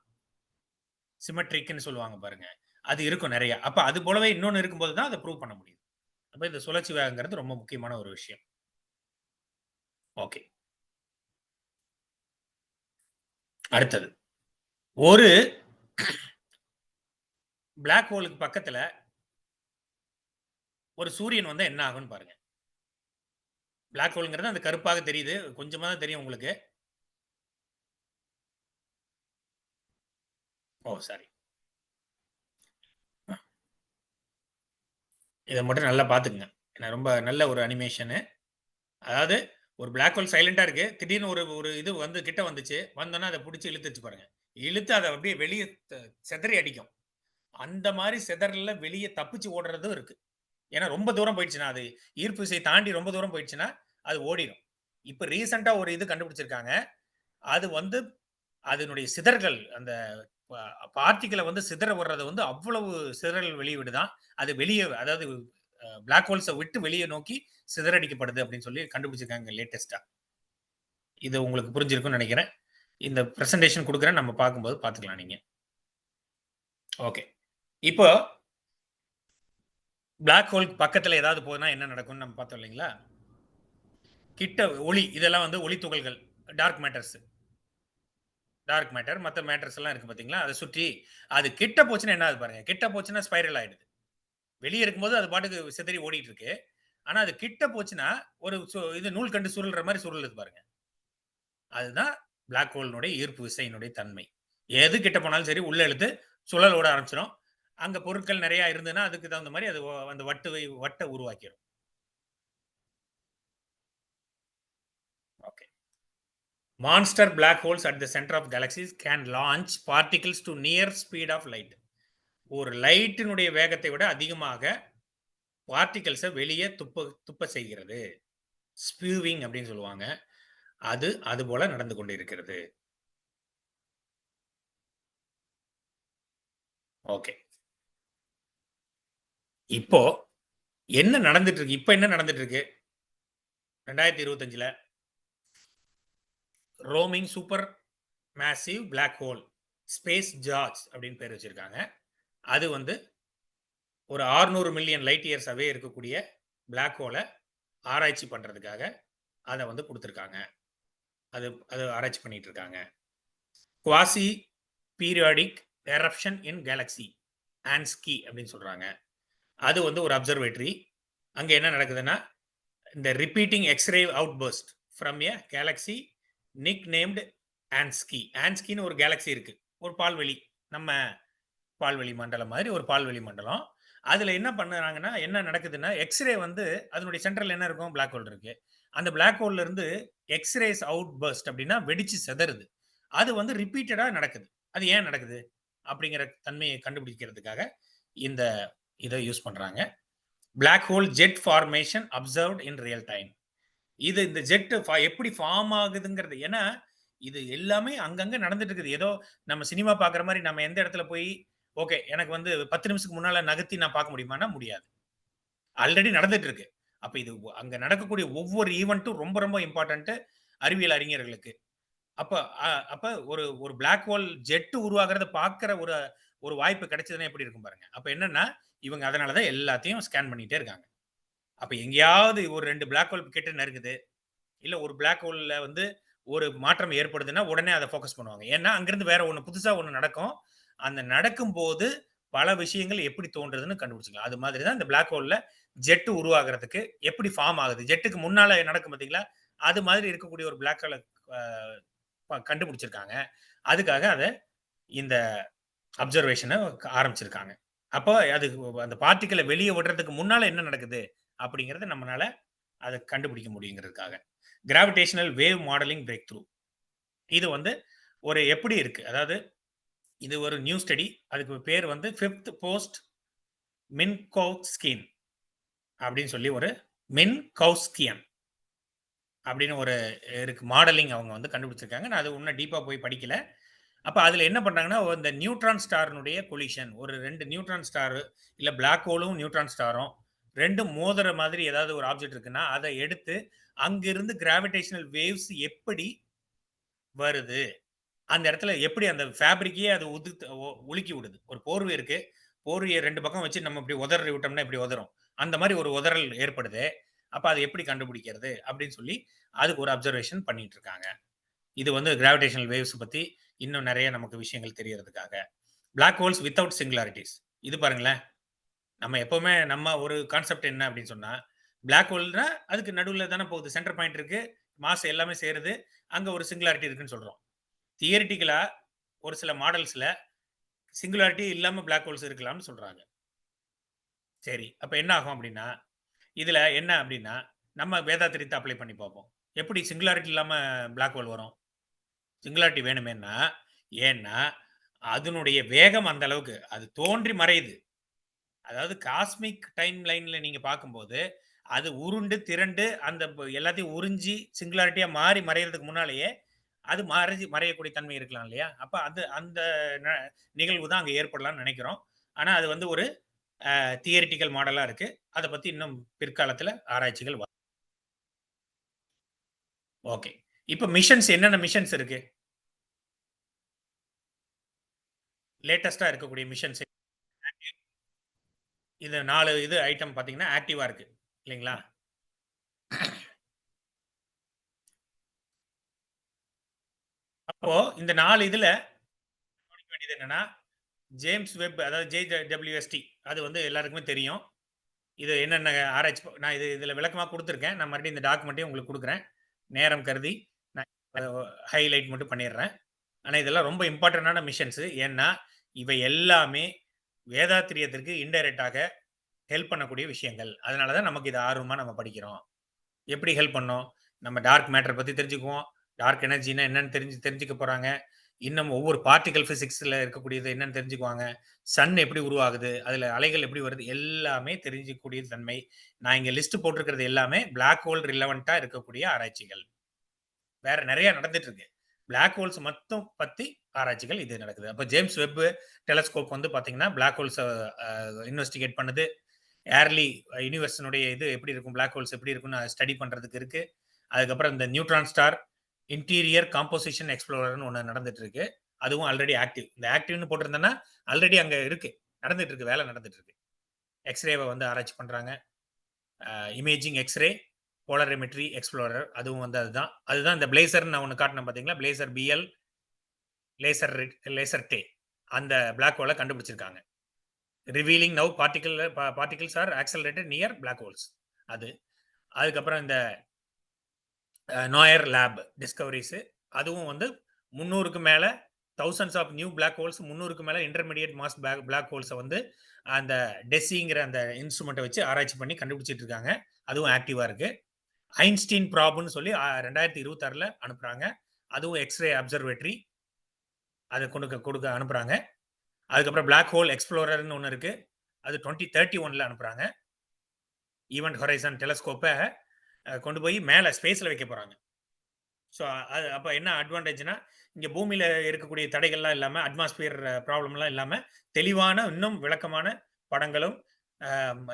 சிமெட்ரிக்னு சொல்லுவாங்க பாருங்க, அது இருக்கும் நிறைய. அப்ப அது போலவே இன்னொன்னு இருக்கும்போது தான் அதை ப்ரூவ் பண்ண முடியும். அப்ப இந்த சுழற்சி வேகங்கிறது ரொம்ப முக்கியமான ஒரு விஷயம். ஓகே, அடுத்தது ஒரு பிளாக் ஹோலுக்கு பக்கத்துல ஒரு சூரியன் வந்து என்ன ஆகும்னு பாருங்க. பிளாக் ஹோல்ங்கிறது அந்த கருப்பாக தெரியுது, கொஞ்சமா தான் தெரியும் உங்களுக்கு. ஓ சாரி, இதை மட்டும் நல்லா பாத்துக்குங்க. ரொம்ப நல்ல ஒரு அனிமேஷனு. அதாவது ஒரு பிளாக் ஹோல் சைலண்டா இருக்கு, திடீர்னு ஒரு இது வந்து கிட்ட வந்துச்சு, வந்தோன்னா அதை பிடிச்சி இழுத்துச்சு பாருங்க. இழுத்து அதை அப்படியே வெளியே செதறி அடிக்கும். அந்த மாதிரி செதறல வெளியே தப்பிச்சு ஓடுறதும் இருக்கு. ஏன்னா ரொம்ப தூரம் போயிடுச்சுன்னா, அது ஈர்ப்பு விசையை தாண்டி ரொம்ப தூரம் போயிடுச்சுன்னா அது ஓடிடும். இப்ப ரீசெண்டா ஒரு இது கண்டுபிடிச்சிருக்காங்க. அது வந்து அதனுடைய சிதறல், அந்த பார்ட்டிகளை வந்து சிதற விடுறது வந்து அவ்வளவு சிதறல் வெளியிடுதான். அது வெளியே, அதாவது பிளாக் ஹோல்ஸை விட்டு வெளியே நோக்கி சிதறடிக்கப்படுது அப்படின்னு சொல்லி கண்டுபிடிச்சிருக்காங்க லேட்டஸ்டா. இது உங்களுக்கு புரிஞ்சிருக்கும்னு நினைக்கிறேன். இந்த பிரசன்டேஷன் கொடுக்குறேன், நம்ம பார்க்கும்போது பார்த்துக்கலாம் நீங்க. ஓகே, இப்போ பிளாக் ஹோல் பக்கத்துல ஏதாவது போனா என்ன நடக்கும்னு நம்ம பார்த்தோம் இல்லைங்களா? கிட்ட ஒளி, இதெல்லாம் வந்து ஒளி துகள்கள், டார்க் மேட்டர், மற்ற மேட்டர்ஸ் எல்லாம் இருக்கு பாத்தீங்களா, அதை சுற்றி அது கிட்ட போச்சுன்னா என்ன ஆகுது பாருங்க. கிட்ட போச்சுன்னா ஸ்பைரல் ஆயிடுது. வெளியே இருக்கும்போது அது பாட்டுக்கு சிதறி ஓடிட்டு இருக்கு. ஆனா அது கிட்ட போச்சுன்னா ஒரு இது நூல் கண்டு சுருள்ற மாதிரி சுருளுது பாருங்க. அதுதான் பிளாக் ஹோலினுடைய ஈர்ப்பு விசையினுடைய தன்மை. எது கிட்ட போனாலும் சரி உள்ள இழுத்து சுழல் ஓட ஆரம்பிச்சிடும். அங்க பொருட்கள் நிறைய இருந்ததுன்னா அதுக்கு தகுந்த மாதிரி அது அந்த வட்டை உருவாக்கிடும். Okay, monster black holes at the centre of galaxies can launch particles to near speed of light. ஒரு லைட்டினுடைய வேகத்தை விட அதிகமாக பார்ட்டிகல்ஸை வெளியே துப்ப செய்கிறது. ஸ்பியூவிங் அப்படின்னு சொல்லுவாங்க. அது போல நடந்து கொண்டு இருக்கிறது. ஓகே, இப்போ என்ன நடந்துட்டு இருக்கு? இப்ப என்ன நடந்துட்டு இருக்கு? 2025ல roaming super massive black hole space George அப்படின்னு பேர் வச்சிருக்காங்க. அது வந்து ஒரு 600 மில்லியன் லைட் இயர்ஸ் அவே இருக்கக்கூடிய பிளாக் ஹோலை ஆராய்ச்சி பண்றதுக்காக அதை வந்து கொடுத்துருக்காங்க. அது அது ஆராய்ச்சி பண்ணிட்டு இருக்காங்க. குவாசி பீரியாடிக் எரப்ஷன் இன் கேலக்ஸி ஆன்ஸ்கி அப்படின்னு சொல்றாங்க. அது வந்து ஒரு அப்சர்வேட்டரி. அங்க என்ன நடக்குதுன்னா, இந்த repeating X ray outburst from a galaxy nicknamed Ansky. ஆன்ஸ்கின்னு ஒரு கேலக்ஸி இருக்கு, ஒரு பால்வெளி, நம்ம பால்வெளி மண்டலம் மாதிரி ஒரு பால்வெளி மண்டலம். அதுல என்ன பண்ணுறாங்கன்னா, என்ன நடக்குதுன்னா, எக்ஸ்ரே வந்து அதனுடைய சென்ட்ரல் என்ன இருக்கும், பிளாக் ஹோல் இருக்கு. அந்த பிளாக் ஹோல்ல இருந்து எக்ஸ்ரேஸ் அவுட் பர்ஸ்ட் அப்படின்னா வெடிச்சு செதறுது. அது வந்து ரிப்பீட்டடா நடக்குது. அது ஏன் நடக்குது அப்படிங்கிற தன்மையை கண்டுபிடிக்கிறதுக்காக இந்த இதை யூஸ் பண்றாங்க. Black hole jet formation observed in real time. இது இந்த ஜெட் எப்படி ஃபார்ம் ஆகுதுங்கிறது, ஏன்னா இது எல்லாமே அங்கங்க நடந்துட்டு இருக்குது. ஏதோ நம்ம சினிமா பார்க்குற மாதிரி நம்ம எந்த இடத்துல போய் ஓகே எனக்கு வந்து 10 நிமிஷத்துக்கு முன்னால நகர்த்தி நான் பார்க்க முடியுமானா முடியாது. ஆல்ரெடி நடந்துட்டு இருக்கு. அப்ப இது அங்க நடக்கக்கூடிய ஒவ்வொரு ஈவென்ட்டும் ரொம்ப ரொம்ப இம்பார்ட்டன்ட் அறிவியல் அறிஞர்களுக்கு. அப்ப அப்ப ஒரு ஒரு பிளாக் ஹோல் ஜெட் உருவாகிறத பார்க்கிற ஒரு ஒரு வாய்ப்பு கிடைச்சதுன்னா எப்படி இருக்கும் பாருங்க. அப்ப என்னன்னா, இவங்க அதனால தான் எல்லாத்தையும் ஸ்கேன் பண்ணிட்டே இருக்காங்க. அப்ப எங்கேயாவது ஒரு 2 பிளாக் ஹோல் கிட்ட நெருங்குது, இல்ல ஒரு பிளாக் ஹோல்ல வந்து ஒரு மாற்றம் ஏற்படுதுன்னா உடனே அதை ஃபோக்கஸ் பண்ணுவாங்க. ஏன்னா அங்கிருந்து வேற ஒண்ணு புதுசா ஒண்ணு நடக்கும். அந்த நடக்கும்போது பல விஷயங்கள் எப்படி தோன்றதுன்னு கண்டுபிடிச்சுக்கலாம். அது மாதிரி தான் இந்த பிளாக் ஹோல்ல ஜெட் உருவாகிறதுக்கு எப்படி ஃபார்ம் ஆகுது, ஜெட்டுக்கு முன்னால நடக்கும் பார்த்தீங்களா, அது மாதிரி இருக்கக்கூடிய ஒரு பிளாக் ஹோல கண்டுபிடிச்சிருக்காங்க. அதுக்காக அதை இந்த அப்சர்வேஷனை ஆரம்பிச்சிருக்காங்க. அப்போ அது அந்த பார்ட்டிகளை வெளியே விடுறதுக்கு முன்னால என்ன நடக்குது அப்படிங்கறத நம்மளால அதை கண்டுபிடிக்க முடியுங்கிறதுக்காக. Gravitational wave modelling breakthrough, இது வந்து ஒரு எப்படி இருக்கு, அதாவது இது ஒரு நியூ ஸ்டடி. அதுக்கு பேர் வந்து 5th போஸ்ட் மின்கோவ்ஸ்கின் அப்படின்னு சொல்லி ஒரு மின்கோவ்ஸ்கியன் அப்படின்னு ஒரு இருக்கு மாடலிங் அவங்க வந்து கண்டுபிடிச்சிருக்காங்க. நான் அது இன்னும் டீப்பா போய் படிக்கல. அப்ப அதுல என்ன பண்றாங்கன்னா, இந்த நியூட்ரான் ஸ்டார்னுடைய கொலிஷன், ஒரு 2 நியூட்ரான் ஸ்டார் இல்ல பிளாக் ஹோலும் நியூட்ரான் ஸ்டாரும் 2 மோதுற மாதிரி ஏதாவது ஒரு ஆப்ஜெக்ட் இருக்குன்னா அதை எடுத்து அங்கிருந்து கிராவிடேஷனல் வேவ்ஸ் எப்படி வருது, அந்த இடத்துல எப்படி அந்த ஃபேப்ரிக்கையே அது உலுக்கி விடுது. ஒரு போர்வை இருக்கு, போர்வையை 2 பக்கம் வச்சு நம்ம இப்படி உதறி விட்டோம்னா இப்படி உதறும். அந்த மாதிரி ஒரு உதறல் ஏற்படுது. அப்ப அதை எப்படி கண்டுபிடிக்கிறது அப்படின்னு சொல்லி அதுக்கு ஒரு அப்சர்வேஷன் பண்ணிட்டு இருக்காங்க. இது வந்து கிராவிடேஷனல் வேவ்ஸ் பத்தி இன்னும் நிறைய நமக்கு விஷயங்கள் தெரியறதுக்காக. பிளாக் ஹோல்ஸ் வித்தவுட் சிங்குலாரிட்டிஸ், இது பாருங்களேன். நம்ம எப்பவுமே நம்ம ஒரு கான்செப்ட் என்ன அப்படின்னு சொன்னா, பிளாக் ஹோல்னா அதுக்கு நடுவுல தானே போகுது, சென்டர் பாயிண்ட் இருக்கு, மாஸ் எல்லாமே சேருது, அங்க ஒரு சிங்குலாரிட்டி இருக்குன்னு சொல்றோம். தியரிட்டிக்கலா ஒரு சில மாடல்ஸ்ல சிங்குலாரிட்டி இல்லாம பிளாக் ஹோல்ஸ் இருக்கலாம்னு சொல்றாங்க. சரி, அப்ப என்ன ஆகும் அப்படின்னா, இதுல என்ன அப்படின்னா, நம்ம வேதாத்திரியத்தை அப்ளை பண்ணி பார்ப்போம். எப்படி சிங்குலாரிட்டி இல்லாம பிளாக் ஹோல் வரும்? சிங்குலாரிட்டி வேணுமேன்னா, ஏன்னா அதனுடைய வேகம் அந்த அளவுக்கு அது தோன்றி மறையுது. அதாவது காஸ்மிக் டைம் லைன்ல நீங்க பார்க்கும்போது அது உருண்டு திரண்டு அந்த எல்லாத்தையும் உறிஞ்சி சிங்குலாரிட்டியா மாறி மறையறதுக்கு முன்னாலேயே அது மறையக்கூடிய தன்மை இருக்கலாம் இல்லையா? அப்ப அது அந்த நிகழ்வு தான் அங்க ஏற்படலாம்னு நினைக்கிறோம். ஆனா அது வந்து ஒரு தியரிட்டிக்கல் மாடலா இருக்கு. அதை பத்தி இன்னும் பிற்காலத்துல ஆராய்ச்சிகள் வரும். ஓகே, இப்ப மிஷன்ஸ் என்னென்ன மிஷன்ஸ் இருக்கு? லேட்டஸ்டா இருக்கக்கூடிய மிஷன்ஸ் இது 4 இது ஐட்டம் பாத்தீங்கன்னா ஆக்டிவா இருக்கு இல்லைங்களா? அப்போ இந்த 4 இதுல கவனிக்க வேண்டியது என்னன்னா, ஜேம்ஸ் வெப், அதாவது JWST, அது வந்து எல்லாருக்குமே தெரியும். இது என்னென்ன ஆராய்ச்சி நான் இதுல விளக்கமா கொடுத்துருக்கேன். நான் மறுபடியும் இந்த டாக்குமெண்ட்டையும் உங்களுக்கு கொடுக்குறேன். நேரம் கருதி நான் ஹைலைட் மட்டும் பண்ணிடுறேன். ஆனா இதெல்லாம் ரொம்ப இம்பார்ட்டன்டான மிஷன்ஸ். ஏன்னா இவை எல்லாமே வேதாத்திரியத்திற்கு இன்டைரக்டாக ஹெல்ப் பண்ணக்கூடிய விஷயங்கள். அதனால தான் நமக்கு இது ஆர்வமா நம்ம படிக்கிறோம். எப்படி ஹெல்ப் பண்ணோம்? நம்ம டார்க் மேட்டர் பத்தி தெரிஞ்சுக்குவோம். டார்க் எனர்ஜினா என்னன்னு தெரிஞ்சுக்க போறாங்க. இன்னும் ஒவ்வொரு பார்ட்டிகல் பிசிக்ஸ்ல இருக்கக்கூடியது என்னன்னு தெரிஞ்சுக்குவாங்க. சன் எப்படி உருவாகுது, அதுல அலைகள் எப்படி வருது, எல்லாமே தெரிஞ்சுக்கக்கூடிய தன்மை. நான் இங்க லிஸ்ட் போட்டிருக்கிறது எல்லாமே பிளாக் ஹோல் ரிலவெண்டா இருக்கக்கூடிய ஆராய்ச்சிகள். வேற நிறைய நடந்துட்டு இருக்கு. பிளாக் ஹோல்ஸ் மட்டும் பத்தி ஆராய்ச்சிகள் இது நடக்குது. அப்ப ஜேம்ஸ் வெப் டெலஸ்கோப் வந்து பாத்தீங்கன்னா பிளாக் ஹோல்ஸ் இன்வெஸ்டிகேட் பண்ணுது. ஏர்லி யூனிவர்ஸினுடைய இது எப்படி இருக்கும், பிளாக் ஹோல்ஸ் எப்படி இருக்கும்னு ஸ்டடி பண்றதுக்கு இருக்கு. அதுக்கப்புறம் இந்த நியூட்ரான் ஸ்டார் இன்டீரியர் காம்போசிஷன் எக்ஸ்ப்ளோரர்னு ஒன்று நடந்துட்டு இருக்கு. அதுவும் ஆல்ரெடி ஆக்டிவ். இந்த ஆக்டிவ்னு போட்டிருந்தேன்னா ஆல்ரெடி அங்க இருக்கு, நடந்துட்டு இருக்கு, வேலை நடந்துட்டு இருக்கு. எக்ஸ்ரேவை வந்து ஆராய்ச்சி பண்றாங்க. இமேஜிங் எக்ஸ்ரே போலரிமெட்ரி எக்ஸ்ப்ளோரர், அதுவும் வந்து அதுதான் இந்த பிளேசர் நான் ஒன்று காட்டினேன் பார்த்தீங்களா, பிளேசர் பிஎல் லேசர் டே, அந்த பிளாக் ஹோலை கண்டுபிடிச்சிருக்காங்க. Revealing now particles are accelerated near black holes. அதுக்கப்புறம் இந்த நோயர் லேப் டிஸ்கவரிஸ், அதுவும் வந்து 300க்கு மேலே thousands of new black holes, 300க்கு மேலே இன்டர்மீடியட் மாஸ் பிளாக் ஹோல்ஸை வந்து அந்த டெசிங்கிற அந்த இன்ஸ்ட்ருமெண்ட்டை வச்சு ஆராய்ச்சி பண்ணி கண்டுபிடிச்சிட்டு இருக்காங்க. அதுவும் ஆக்டிவாக இருக்கு. ஐன்ஸ்டீன் ப்ராப்னு சொல்லி 2026 அனுப்புறாங்க. அதுவும் எக்ஸ்ரே அப்சர்வேட்டரி அதை கொடுக்க அனுப்புறாங்க. அதுக்கப்புறம் பிளாக் ஹோல் எக்ஸ்ப்ளோரர்னு ஒன்று இருக்கு, அது 2031 அனுப்புறாங்க. ஈவென்ட் ஹொரைசன் டெலஸ்கோப்பை கொண்டு போய் மேலே ஸ்பேஸில் வைக்க போகிறாங்க. ஸோ அது அப்போ என்ன அட்வான்டேஜ்னா, இங்கே பூமியில் இருக்கக்கூடிய தடைகள்லாம் இல்லாமல், அட்மாஸ்பியர் ப்ராப்ளம்லாம் இல்லாமல் தெளிவான இன்னும் விளக்கமான படங்களும்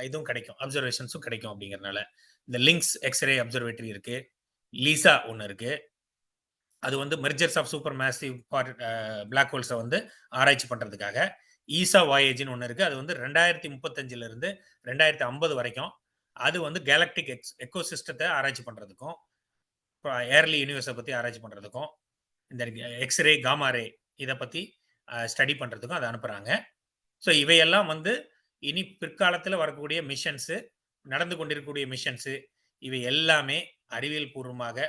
இதுவும் கிடைக்கும், அப்சர்வேஷன்ஸும் கிடைக்கும். அப்படிங்கிறதுனால இந்த லிங்க்ஸ் எக்ஸ்ரே அப்சர்வேட்டரி இருக்குது. லீசா ஒன்று இருக்குது, அது வந்து mergers of super massive black ஹோல்ஸை வந்து ஆராய்ச்சி பண்ணுறதுக்காக. ஈசா வாயேஜ்னு ஒன்று இருக்குது, அது வந்து 2035 2050 வரைக்கும் அது வந்து கேலக்டிக் எக்கோசிஸ்டத்தை ஆராய்ச்சி பண்ணுறதுக்கும், ஏர்லி யூனிவர்ஸை பற்றி ஆராய்ச்சி பண்ணுறதுக்கும், இந்த எக்ஸ்ரே காமாரே இதை பற்றி ஸ்டடி பண்ணுறதுக்கும் அதை அனுப்புகிறாங்க. ஸோ இவையெல்லாம் வந்து இனி பிற்காலத்தில் வரக்கூடிய மிஷன்ஸு, நடந்து கொண்டிருக்கக்கூடிய மிஷன்ஸு, இவை எல்லாமே அறிவியல் பூர்வமாக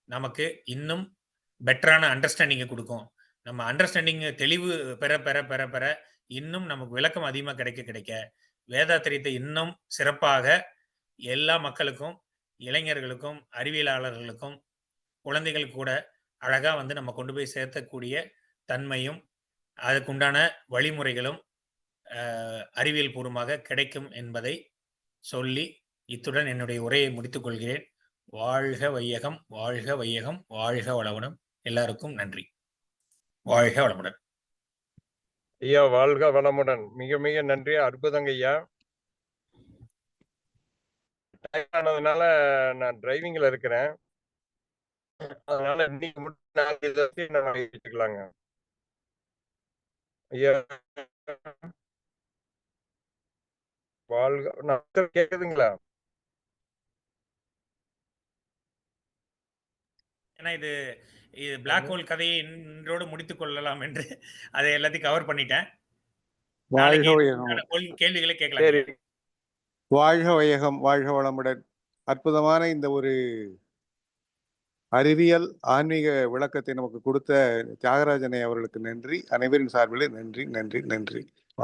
நமக்கு இன்னும் பெட்டரான அண்டர்ஸ்டாண்டிங்கை கொடுக்கும். நம்ம அண்டர்ஸ்டாண்டிங் தெளிவு பெற பெற பெற பெற இன்னும் நமக்கு விளக்கம் அதிகமாக கிடைக்க வேதாத்திரியத்தை இன்னும் சிறப்பாக எல்லா மக்களுக்கும், இளைஞர்களுக்கும், அறிவியலாளர்களுக்கும், குழந்தைகள் கூட அழகாக வந்து நம்ம கொண்டு போய் சேர்த்தக்கூடிய தன்மையும் அதுக்குண்டான வழிமுறைகளும் அறிவியல் பூர்வமாக கிடைக்கும் என்பதை சொல்லி இத்துடன் என்னுடைய உரையை முடித்துக் கொள்கிறேன். வாழ்க வையகம், வாழ்க வையகம், வாழ்க வளமுடன். எல்லாருக்கும் நன்றி. வாழ்க வளமுடன். ஐயா வாழ்க வளமுடன். மிக மிக நன்றி. அற்புதங்க ஐயா. டைம் ஆனதுனால நான் டிரைவிங்ல இருக்கிறேன், அதனால இன்னைக்கு மட்டும் நாளைக்கு இதை வச்சு நம்ம வச்சுக்கலாங்க ஐயா. வாழ்க. நான் கேக்குதுங்களா? ஏன்னா இது பிளாக் ஹோல் கதையை இன்றோடு முடித்துக் கொள்ளலாம் என்று அதை எல்லாத்தையும் கவர் பண்ணிட்டேன். நாளைக்கு கேள்விகளை கேட்கலாம். சரி, வாழ்க வையகம், வாழ்க வளமுடன். அற்புதமான இந்த ஒரு அறிவியல் ஆன்மீக விளக்கத்தை நமக்கு கொடுத்த தியாகராஜனை அவர்களுக்கு நன்றி. அனைவரின் சார்பிலே நன்றி நன்றி நன்றி.